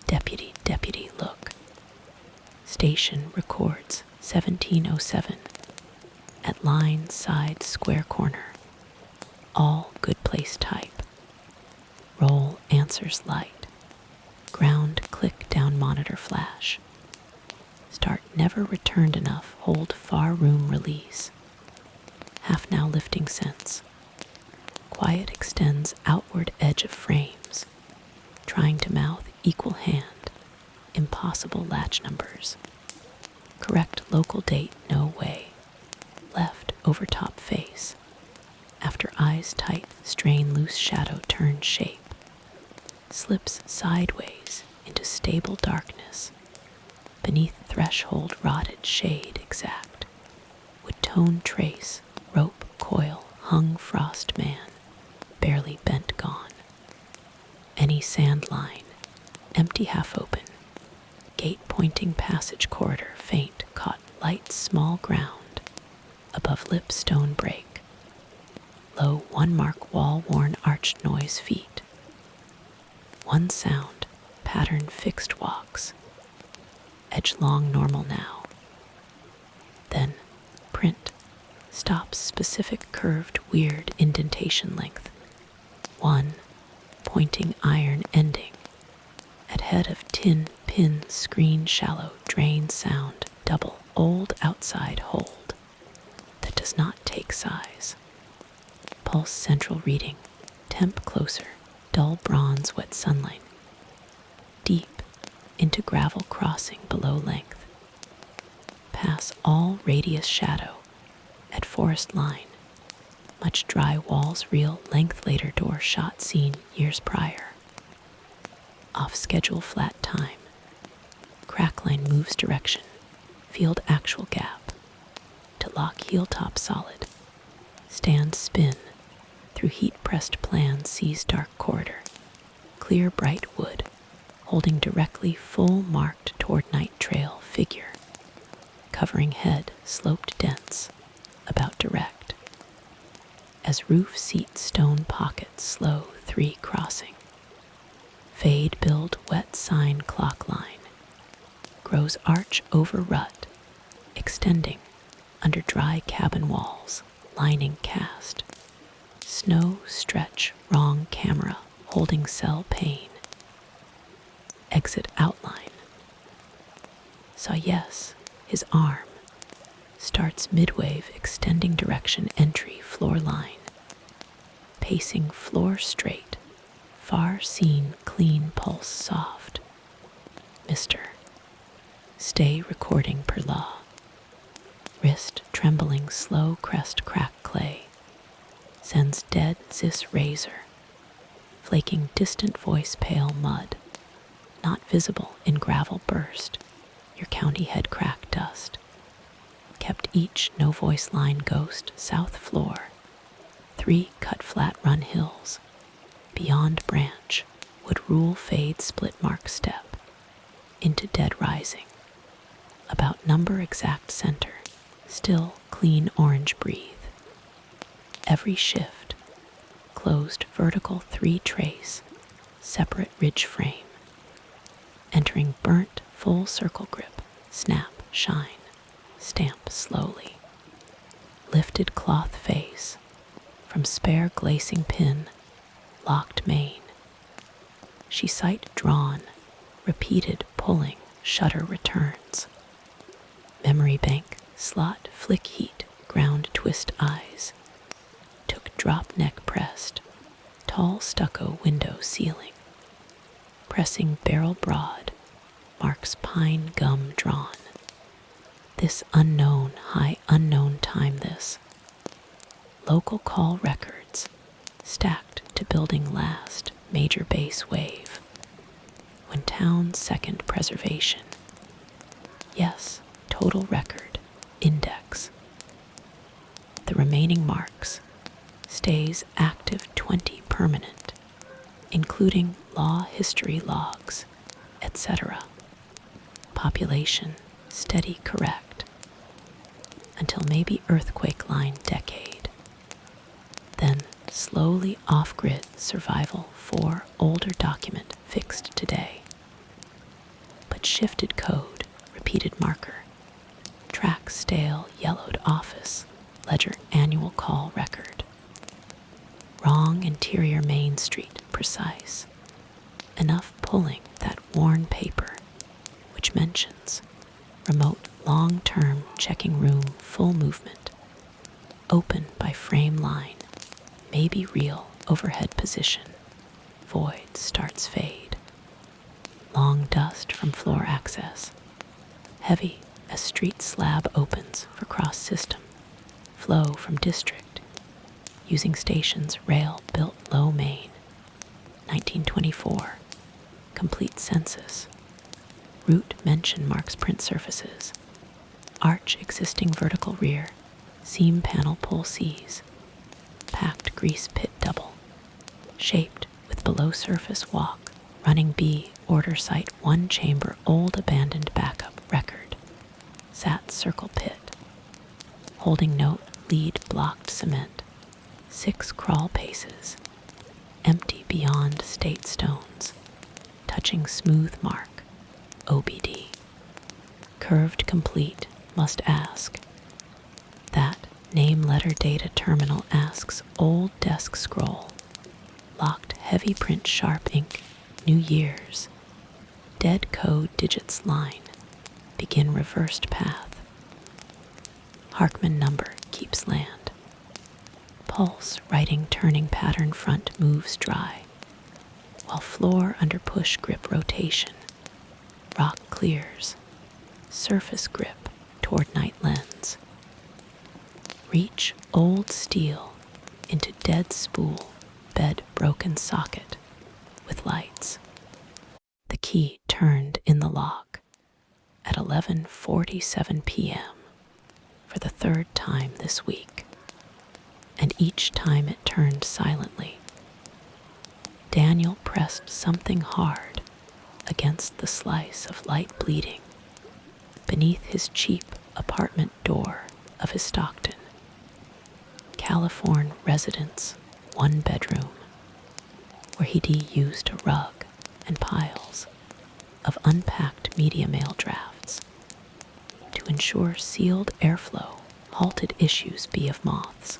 deputy look. Station records 1707. At line side square corner. All good place type. Roll answers light. Ground click down monitor flash. Start never returned enough hold far room release. Half now lifting sense. Quiet extends outward edge of frames. Trying to mouth equal hand. Impossible latch numbers. Correct local date no way. Left over top face. After eyes tight, strain loose shadow turns shape. Slips sideways into stable darkness. Beneath threshold rotted shade exact. Would tone trace, rope coil, hung frost man, barely bent gone. Any sand line, empty half open. Gate pointing passage corridor faint caught light small ground. Above lip stone break. Low one mark wall worn arched noise feet. One sound, pattern fixed walks. Edge long normal now. Then print, stops specific curved weird indentation length. One, pointing iron ending. At head of tin pin screen shallow drain sound double old outside hold. That does not take size. Pulse central reading, temp closer, dull bronze wet sunlight. Deep into gravel crossing below length. Pass all radius shadow at forest line. Much dry walls real length later door shot seen years prior. Off schedule flat time. Crack line moves direction. Field actual gap. To lock heel top solid. Stand spin. Through heat pressed plan sees dark corridor. Clear bright wood. Holding directly full marked toward night trail figure. Covering head sloped dense. About direct. As roof seat stone pockets slow 3 crossing. Fade build wet sign clock line. Grows arch over rut. Extending under dry cabin walls. Lining cast. Snow stretch wrong camera holding cell pane. Exit outline. Saw yes, his arm. Starts midwave extending direction entry floor line. Pacing floor straight. Far seen clean pulse soft. Mr. Stay recording per law. Wrist trembling slow crest crack clay. Sends dead zis razor. Flaking distant voice pale mud. Not visible in gravel burst. Your county head crack dust. Kept each no voice line ghost south floor. 3 cut flat run hills. Beyond branch would rule fade split mark step. Into dead rising. About number exact center. Still clean orange breathe. Every shift. Closed vertical 3 trace. Separate ridge frame. Entering burnt full circle grip. Snap, shine. Stamp slowly. Lifted cloth face. From spare glazing pin. Locked mane. She sight drawn. Repeated pulling. Shutter returns. Memory bank. Slot flick heat. Ground twist eyes. Took drop neck pressed. Tall stucco window ceiling. Pressing barrel broad. Marks pine gum drawn. This unknown, high unknown time this. Local call records. stacked to building last major base wave, when town's second preservation. Yes, total record, index. The remaining marks, stays active 20 permanent, including law history logs, etc. Population, steady correct, until maybe earthquake line decade. Then slowly off-grid survival for older document fixed today. But shifted code, repeated marker, track stale yellowed office, ledger annual call record. Wrong interior Main Street, precise. Enough pulling that worn paper, which mentions remote long-term checking room full movement, open by frame line, maybe real overhead position, void starts fade. Long dust from floor access, heavy as street slab opens for cross system, flow from district, using station's rail built low main, 1924, complete census, route mention marks print surfaces, arch existing vertical rear, seam panel pull Cs, packed grease pit double, shaped with below surface walk, running B order site 1 chamber old abandoned backup record, sat circle pit, holding note lead blocked cement, 6 crawl paces, empty beyond state stones, touching smooth mark, OBD. Curved complete, must ask. That name letter data terminal asks old desk scroll, locked heavy print sharp ink, New Year's, dead code digits line, begin reversed path. Harkman number keeps land. Pulse writing turning pattern front moves dry, while floor under push grip rotation, rock clears, surface grip toward night lens. Reach old steel into dead spool, bed broken socket with lights. The key turned in the lock at 11:47 p.m. for the third time this week, and each time it turned silently. Daniel pressed something hard against the slice of light bleeding beneath his cheap apartment door of his Stockton, California residence, 1 bedroom, where he'd used a rug and piles of unpacked media mail drafts to ensure sealed airflow halted issues be of moths,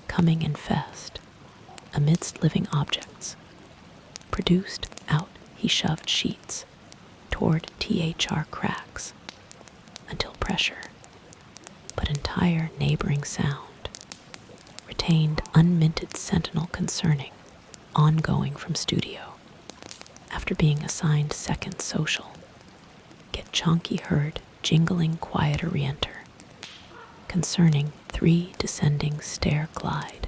coming in fest amidst living objects. Produced out he shoved sheets toward THR cracks until pressure, but entire neighboring sound, retained unminted sentinel concerning, ongoing from studio, after being assigned second social, get chonky herd jingling quieter reenter, concerning 3 descending stair glide,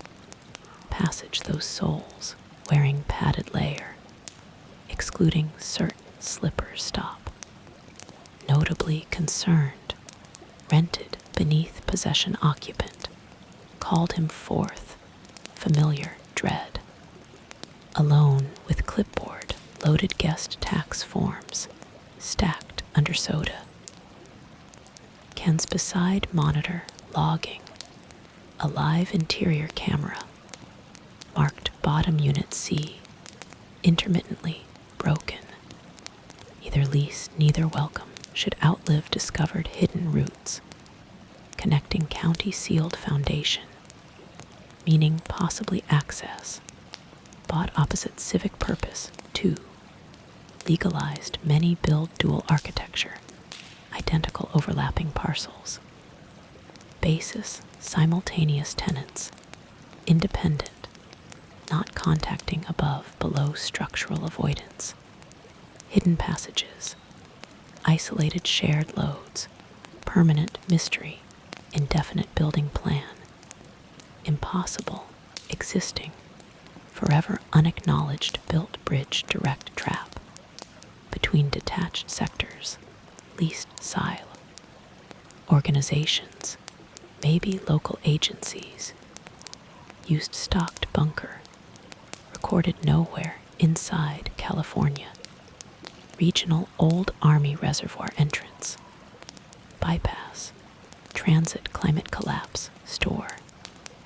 passage those souls wearing padded layer, excluding certain slippers stop, notably concerned, rented beneath possession occupant, called him forth, familiar dread, alone with clipboard, loaded guest tax forms, stacked under soda. Ken's beside monitor logging, a live interior camera, marked bottom unit C, intermittently broken. Neither lease, neither welcome should outlive discovered hidden routes, connecting county sealed foundation, meaning possibly access, bought opposite civic purpose, 2, legalized many build dual architecture, identical overlapping parcels, basis simultaneous tenants, independent, not contacting above below structural avoidance, hidden passages, isolated shared loads, permanent mystery, indefinite building plan, impossible, existing, forever unacknowledged built bridge direct trap between detached sectors, leased silo, organizations, maybe local agencies, used stocked bunker, recorded nowhere inside California, regional old Army reservoir entrance, bypass, transit climate collapse, store,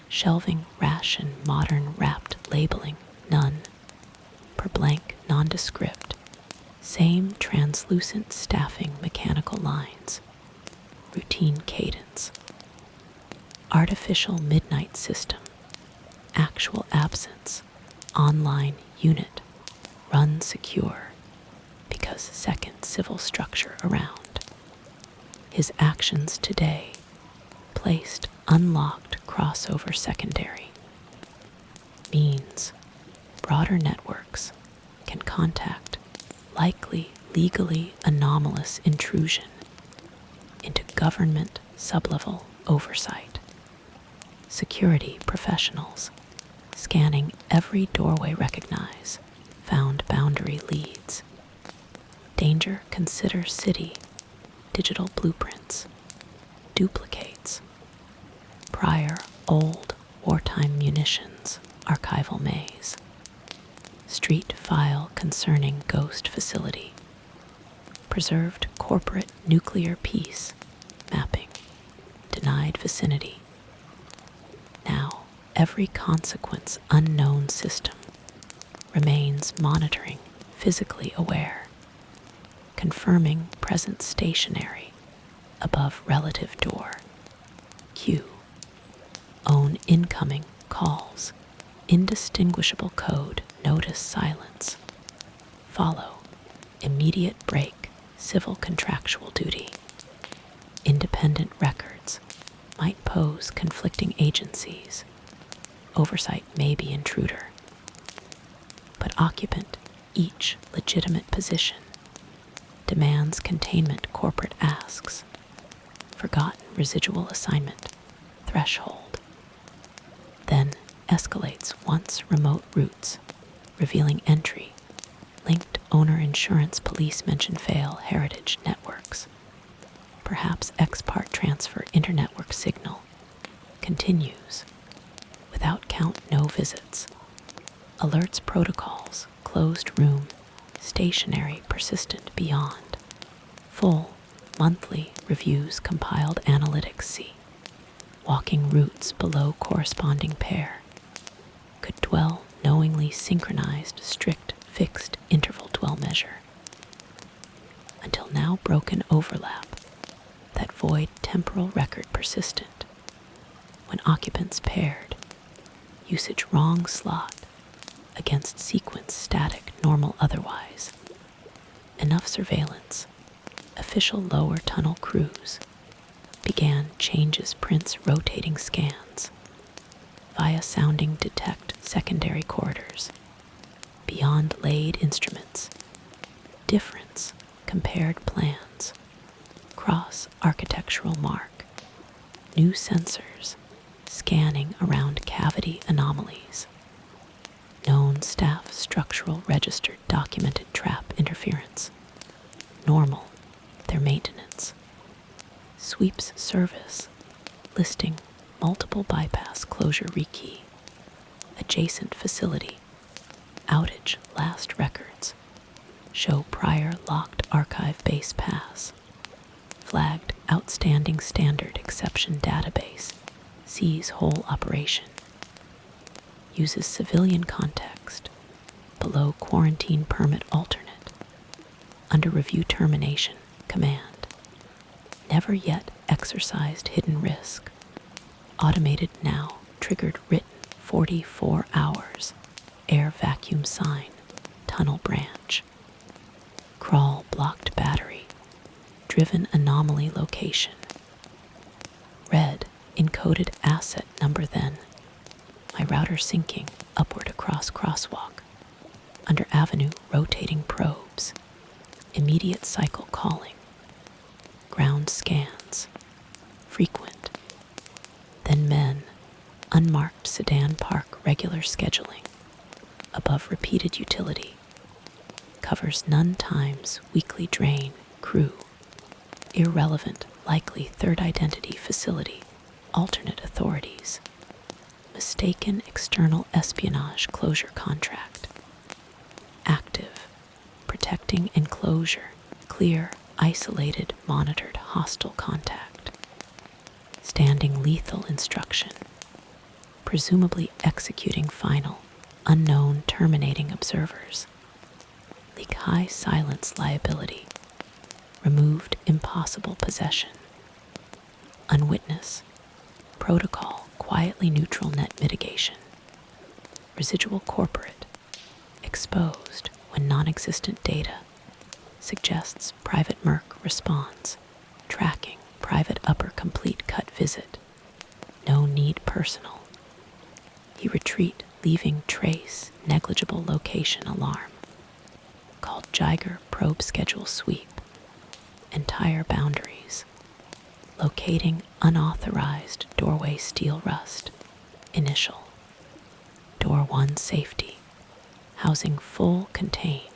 shelving ration modern wrapped labeling, none, per blank nondescript, same translucent staffing mechanical lines, routine cadence, artificial midnight system, actual absence, online unit, run secure, because second civil structure around. His actions today, placed unlocked crossover secondary, means broader networks can contact likely legally anomalous intrusion into government sublevel oversight. Security professionals scanning every doorway recognize found boundary leads. Danger consider city, digital blueprints, duplicates, prior old wartime munitions, archival maze, street file concerning ghost facility, preserved corporate nuclear peace, mapping, denied vicinity. Now, every consequence unknown system remains monitoring, physically aware, confirming present stationary above relative door. Q. Own incoming calls, indistinguishable code, notice silence. Follow, immediate break, civil contractual duty. Independent records might pose conflicting agencies. Oversight may be intruder. But occupant each legitimate position demands containment corporate asks. Forgotten residual assignment, threshold. Then escalates once remote routes, revealing entry, linked owner insurance police mention fail heritage networks. Perhaps ex-part transfer internetwork signal continues. Without count no visits. Alerts protocols, closed room, stationary persistent beyond. Full monthly reviews compiled analytics see. Walking routes below corresponding pair. Could dwell knowingly synchronized strict fixed interval dwell measure. Until now broken overlap. That void temporal record persistent. When occupants paired. Usage wrong slot. Against sequence static normal otherwise. Enough surveillance. Official lower tunnel crews. Began changes prints rotating scans. Via sounding detect secondary corridors. Beyond laid instruments. Difference compared plans. Cross architectural mark. New sensors scanning around cavity anomalies. Known staff structural registered documented trap interference. Normal, their maintenance. Sweeps service, listing multiple bypass closure rekey. Adjacent facility, outage last records. Show prior locked archive base pass. Flagged outstanding standard exception database. Sees whole operation. Uses civilian context. Below quarantine permit alternate. Under review termination, command. Never yet exercised hidden risk. Automated now, triggered written 44 hours. Air vacuum sign, tunnel branch. Crawl blocked battery. Driven anomaly location. Red encoded asset number then. My router syncing upward across crosswalk. Under avenue rotating probes. Immediate cycle calling. Ground scans. Frequent. Then men. Unmarked sedan park regular scheduling. above repeated utility. Covers none times weekly drain, crew. Irrelevant, likely third identity facility, alternate authorities. Mistaken external espionage closure contract. Active, protecting enclosure, clear, isolated, monitored, hostile contact. Standing lethal instruction, presumably executing final, unknown terminating observers. Leak high silence liability, removed impossible possession. Unwitness, protocol quietly neutral net mitigation. Residual corporate, exposed when non-existent data. Suggests private Merc responds, tracking private upper complete cut visit. No need personal. He retreat, leaving trace, negligible location alarm. Called Jiger probe schedule sweep. Entire boundaries. Locating unauthorized doorway steel rust. Initial. Door 1 safety. Housing full contained.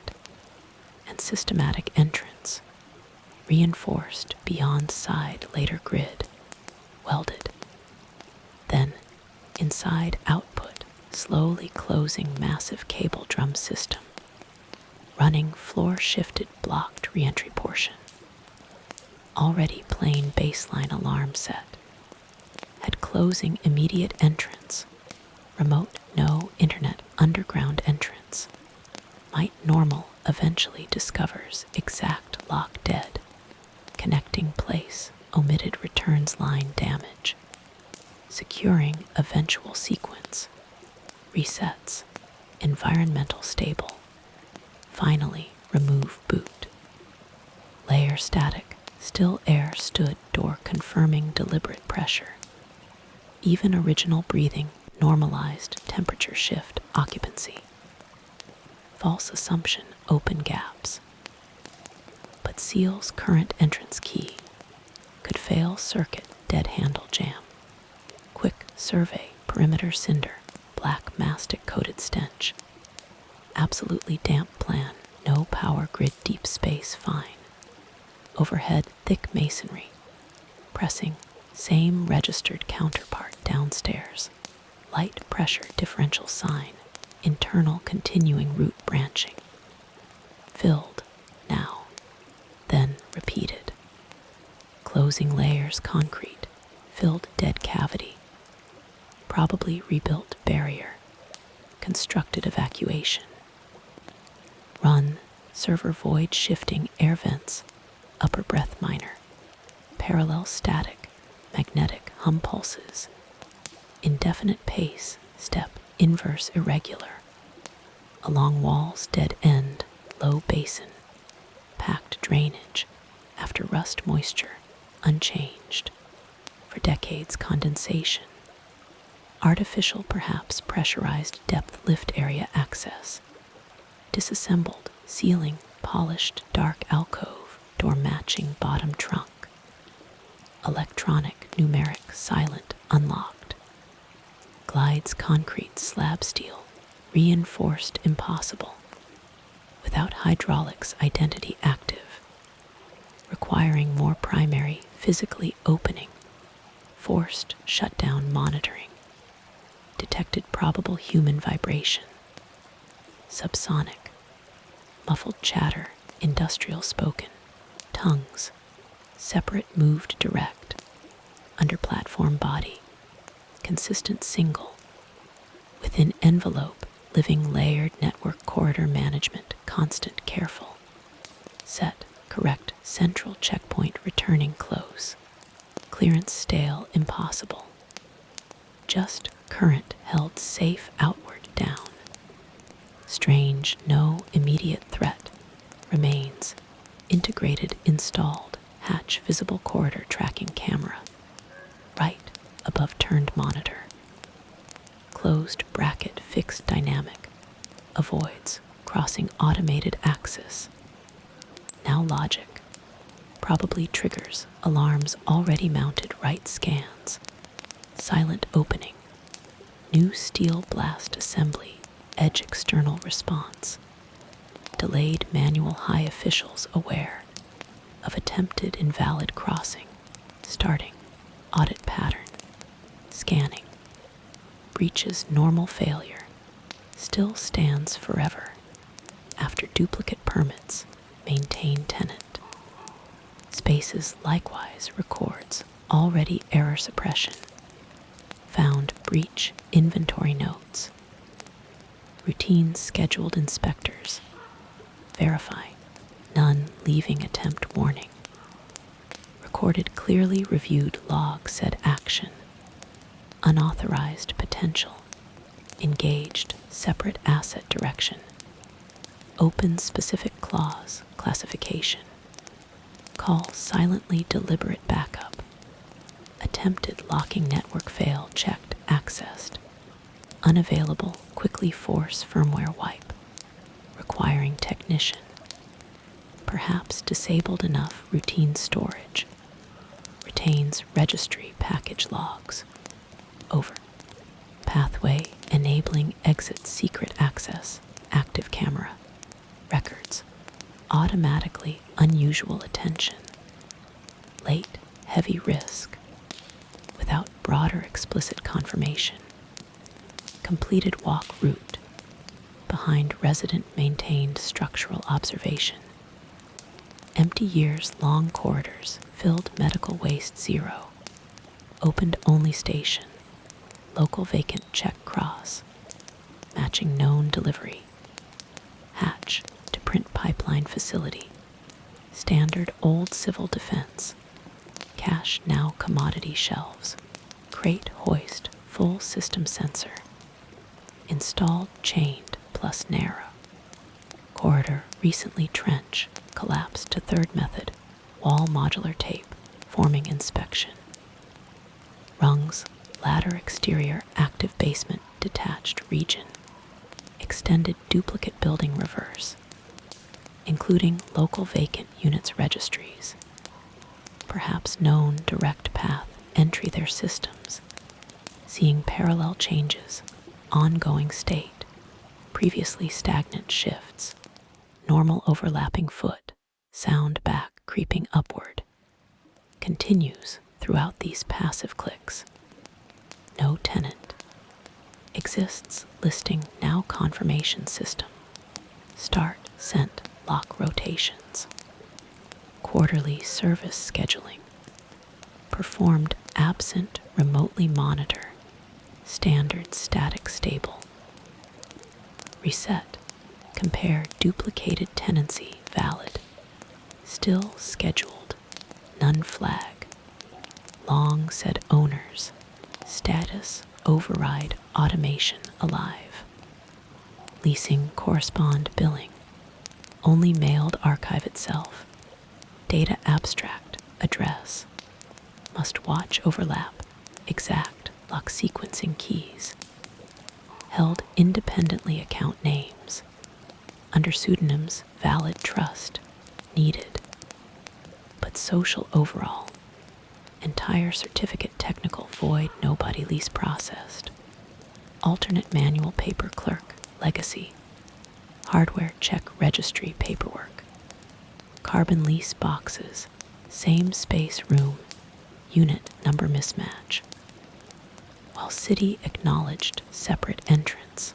And systematic entrance. Reinforced beyond side later grid. Welded. Then, inside output, slowly closing massive cable drum system. Running floor-shifted blocked reentry portion. Already plain baseline alarm set. Had closing immediate entrance. Remote no internet underground entrance. Might normal eventually discovers exact lock dead. Connecting place omitted returns line damage. Securing eventual sequence. Resets. Environmental stable. Finally remove boot. Layer static. Still air stood door confirming deliberate pressure. Even original breathing normalized temperature shift occupancy. False assumption open gaps. But seals current entrance key. Could fail circuit dead handle jam. Quick survey perimeter cinder black mastic coated stench. Absolutely damp plan no power grid deep space fine. Overhead thick masonry. Pressing same registered counterpart downstairs. Light pressure differential sign. Internal continuing route branching. Filled now. Then repeated. Closing layers concrete. Filled dead cavity. Probably rebuilt barrier. Constructed evacuation. Run server void shifting air vents. Upper breath minor. Parallel static. Magnetic hum pulses. Indefinite pace. Step inverse irregular. Along walls dead end. Low basin. Packed drainage. After rust moisture. Unchanged. For decades condensation. Artificial perhaps pressurized depth lift area access. Disassembled ceiling polished dark alcove. Door matching bottom trunk. Electronic, numeric, silent, unlocked. Glides concrete slab steel, reinforced impossible. Without hydraulics identity active. Requiring more primary, physically opening. Forced shutdown monitoring. Detected probable human vibration. Subsonic. Muffled chatter, industrial spoken. Tongues, separate moved direct, under platform body, consistent single, within envelope, living layered network corridor management, constant careful, set, correct, central checkpoint returning close, clearance stale impossible, just current held safe outward down, strange no immediate threat, remains, integrated installed hatch visible corridor tracking camera right above turned monitor closed bracket fixed dynamic avoids crossing automated axis now logic probably triggers alarms already mounted right scans silent opening new steel blast assembly edge external response. Delayed manual high officials aware of attempted invalid crossing. Starting audit pattern. Scanning. Breaches normal failure. Still stands forever. After duplicate permits, maintain tenant. Spaces likewise records already error suppression. Found breach inventory notes. Routine scheduled inspectors. Verify. None leaving attempt warning. Recorded clearly reviewed log said action. Unauthorized potential. Engaged separate asset direction. Open specific clause classification. Call silently deliberate backup. Attempted locking network fail checked accessed. Unavailable quickly force firmware wipe. Requiring technician. Perhaps disabled enough routine storage. Retains registry package logs. Over. Pathway enabling exit secret access. Active camera. Records. Automatically unusual attention. Late heavy risk. Without broader explicit confirmation. Completed walk route. Behind resident maintained structural observation. Empty years long corridors filled medical waste zero. Opened only station. Local vacant check cross. Matching known delivery. Hatch to print pipeline facility. Standard old civil defense. Cache now commodity shelves. Crate hoist full system sensor. Installed chained plus narrow. Corridor recently trench. Collapse to third method. Wall modular tape. Forming inspection. Rungs. Ladder exterior active basement detached region. Extended duplicate building reverse. Including local vacant units registries. Perhaps known direct path entry their systems. Seeing parallel changes. Ongoing state. Previously stagnant shifts. Normal overlapping foot. Sound back creeping upward. Continues throughout these passive clicks. No tenant. Exists listing now confirmation system. Start sent lock rotations. Quarterly service scheduling. Performed absent remotely monitor. Standard static stable. Reset. Compare duplicated tenancy valid. Still scheduled. None flag. Long said owners. Status override automation alive. Leasing correspond billing. Only mailed archive itself. Data abstract address. Must watch overlap. Exact lock sequencing keys. Held independently account names. Under pseudonyms valid trust needed. But social overall. Entire certificate technical void nobody lease processed. Alternate manual paper clerk legacy. Hardware check registry paperwork. Carbon lease boxes. Same space room. Unit number mismatch. While city acknowledged separate entrance.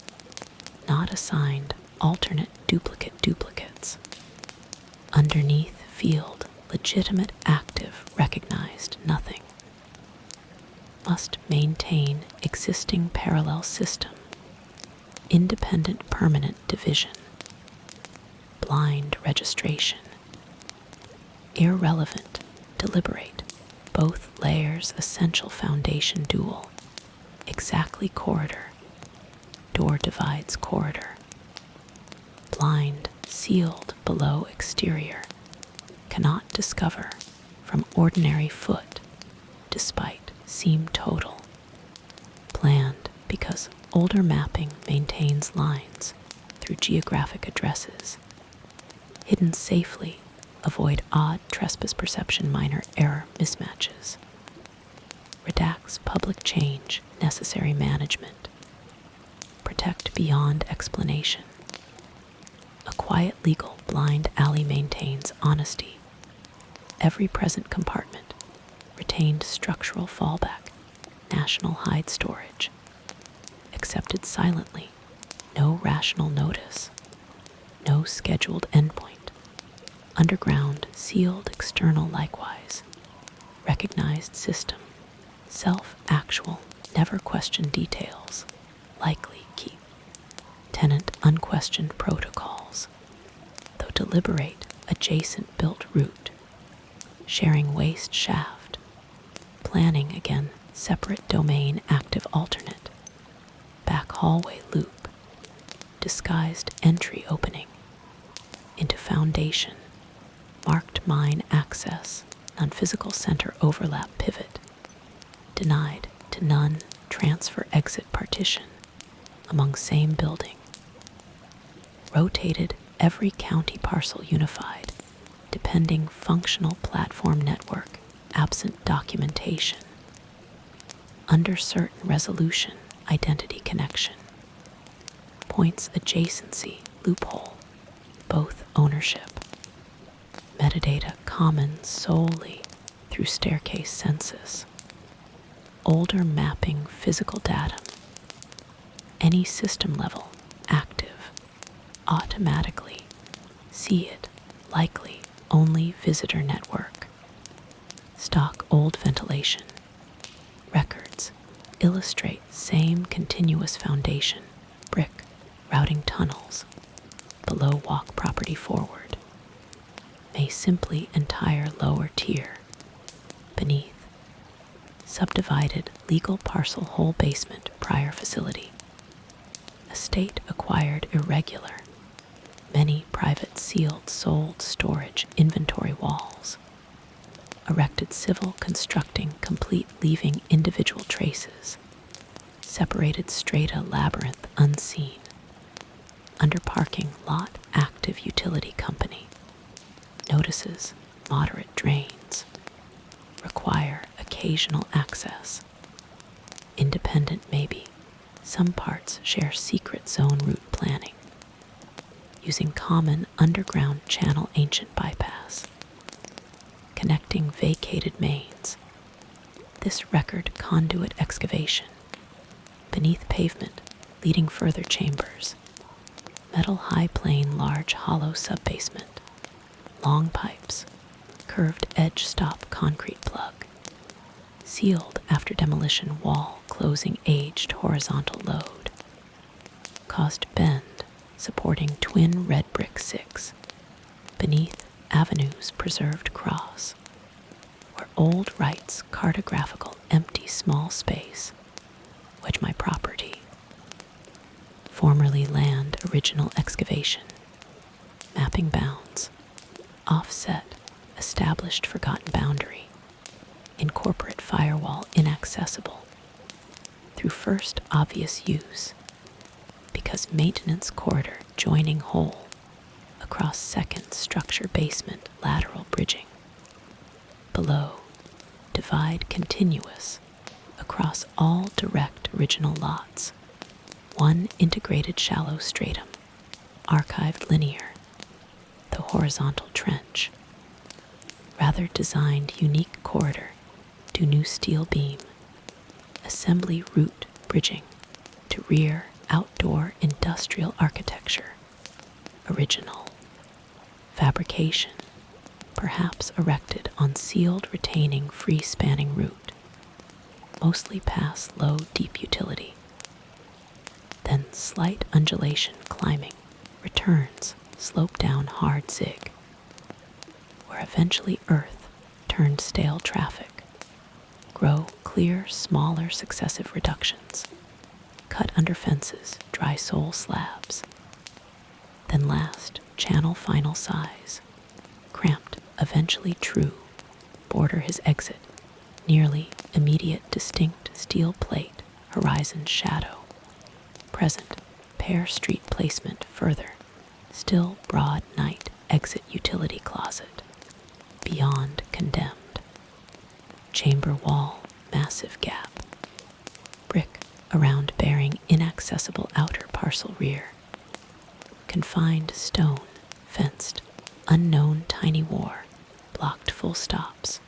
Not assigned alternate duplicate duplicates. Underneath field legitimate active recognized nothing. Must maintain existing parallel system. Independent permanent division. Blind registration. Irrelevant deliberate. Both layers essential foundation dual. Exactly corridor. Door divides corridor. Blind sealed below exterior. Cannot discover from ordinary foot, despite seam total. Planned because older mapping maintains lines through geographic addresses. Hidden safely, avoid odd trespass perception minor error mismatches. Redacts public change necessary management. protect beyond explanation. A quiet legal blind alley maintains honesty. Every present compartment retained structural fallback, national hide storage. Accepted silently, no rational notice, no scheduled endpoint. Underground, sealed external likewise. Recognized system, self-actual, never questioned details, likely keep. Tenant unquestioned protocols, though deliberate, adjacent built route. Sharing waste shaft, planning again, separate domain active alternate. Back hallway loop, disguised entry opening. Into foundation, marked mine access, non-physical center overlap pivot. Denied to none, transfer exit partition among same building. Rotated every county parcel unified, depending functional platform network, absent documentation. Under certain resolution, identity connection. Points adjacency, loophole, both ownership. Metadata common solely through staircase census. Older mapping physical datum. Any system level active. Automatically. See it, likely, only visitor network. Stock old ventilation. Records illustrate same continuous foundation, brick, routing tunnels. Below walk property forward. May simply entire lower tier. Beneath. Subdivided legal parcel whole basement prior facility. Estate acquired irregular. Many private sealed sold storage inventory walls. Erected civil constructing complete leaving individual traces. Separated strata labyrinth unseen. Under parking lot active utility company. Notices moderate drains. Require occasional access. Independent maybe. Some parts share secret zone route planning. Using common underground channel ancient bypass. Connecting vacated mains. This record conduit excavation. Beneath pavement, leading further chambers. Metal high plane large hollow subbasement. Long pipes. Curved edge stop concrete plug. Sealed after demolition wall closing aged horizontal load. Caused bend supporting twin red brick 6. Beneath avenues preserved cross. Where old rights cartographical empty small space. Wedge my property. Formerly land original excavation. Mapping bounds. Offset established forgotten boundary. Incorporate firewall inaccessible. Through first obvious use. Because maintenance corridor joining hole. Across second structure basement lateral bridging. Below, divide continuous. Across all direct original lots. One integrated shallow stratum. Archived linear. The horizontal trench. Rather designed unique corridor. To new steel beam. Assembly route bridging. To rear outdoor industrial architecture. Original. Fabrication. Perhaps erected on sealed retaining free spanning route. Mostly pass low deep utility. Then slight undulation climbing. Returns. Slope down hard zig. Where eventually earth turned stale traffic. Grow clear smaller successive reductions. Cut under fences, dry sole slabs. Then last, channel final size. Cramped, eventually true. Border his exit. Nearly immediate distinct steel plate, horizon shadow. Present, pair street placement further. Still broad night exit utility closet. Beyond condemned. Chamber wall, massive gap. Brick around bearing inaccessible. inaccessible outer parcel rear. Confined stone, fenced, unknown tiny war, blocked full stops.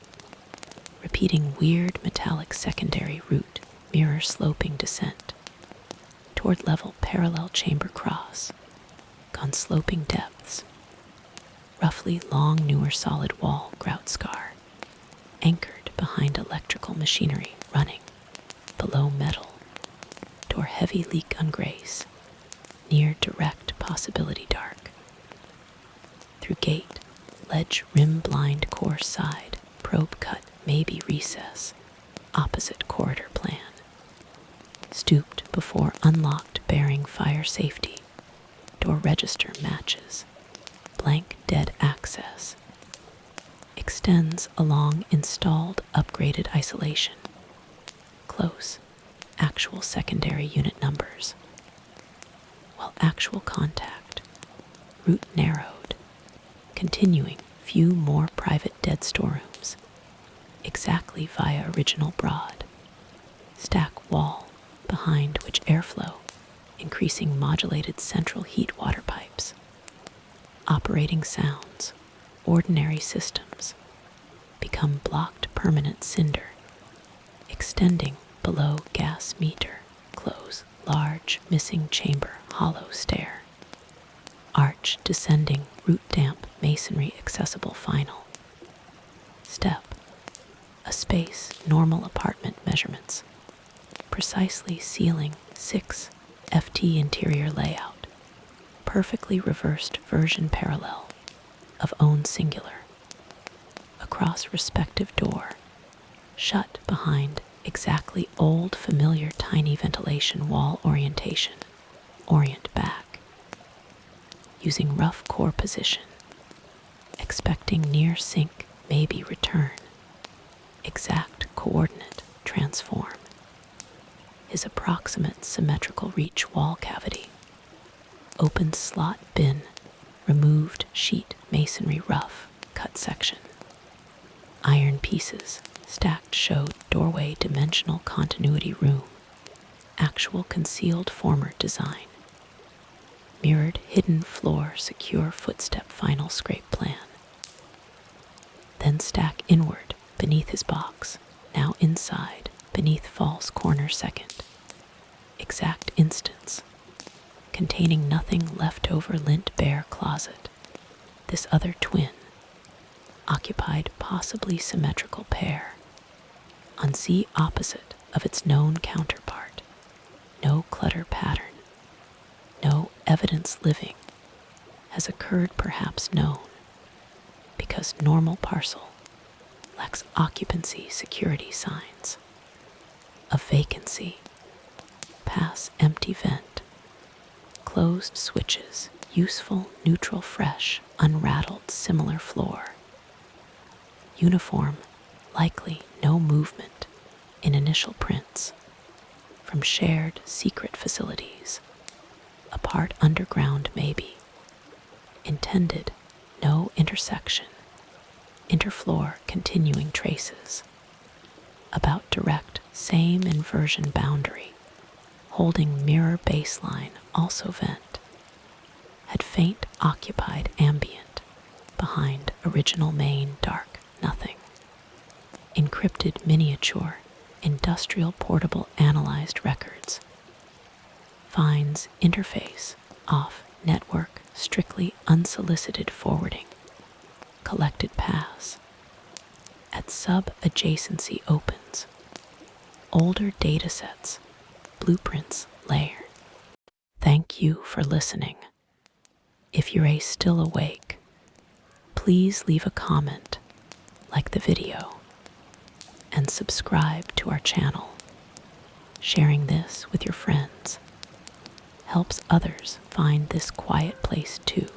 Repeating weird metallic secondary route, mirror sloping descent. Toward level parallel chamber cross, gone sloping depths. Roughly long newer solid wall grout scar, anchored behind electrical machinery running, below metal. Door heavy leak ungrace, near direct possibility dark. Through gate, ledge rim blind course side, probe cut maybe recess, opposite corridor plan. Stooped before unlocked bearing fire safety, door register matches, blank dead access. Extends along installed upgraded isolation. Close, actual secondary unit numbers. While actual contact, route narrowed, continuing few more private dead storerooms, exactly via original broad. Stack wall, behind which airflow, increasing modulated central heat water pipes. Operating sounds, ordinary systems, become blocked permanent cinder, extending below gas meter, close large missing chamber hollow stair. Arch descending root damp masonry accessible final. Step, a space normal apartment measurements, precisely ceiling 6 FT interior layout, perfectly reversed version parallel of own singular. Across respective door, shut behind exactly old familiar tiny ventilation wall orientation, orient back. Using rough core position, expecting near sink maybe return, exact coordinate transform. His approximate symmetrical reach wall cavity, open slot bin, removed sheet masonry rough cut section. Iron pieces stacked showed doorway dimensional continuity room, actual concealed former design. Mirrored hidden floor secure footstep final scrape plan. Then stack inward beneath his box, now inside beneath false corner second. Exact instance, containing nothing left over lint bare closet. This other twin, occupied possibly symmetrical pair, on C opposite of its known counterpart. No clutter pattern, no evidence living, has occurred perhaps known, because normal parcel lacks occupancy security signs. A vacancy, pass empty vent, closed switches, useful neutral fresh, unrattled similar floor. Uniform, likely no movement in initial prints from shared secret facilities, apart underground maybe. Intended no intersection, interfloor continuing traces. About direct same inversion boundary, holding mirror baseline also vent. Had faint occupied ambient behind original main dark nothing. Encrypted miniature industrial portable analyzed records. Finds interface off network strictly unsolicited forwarding. Collected pass. At sub-adjacency opens. Older datasets, blueprints layer. Thank you for listening. If you're still awake, please leave a comment, like the video, and subscribe to our channel. Sharing this with your friends helps others find this quiet place too.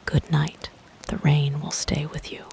Good night. The rain will stay with you.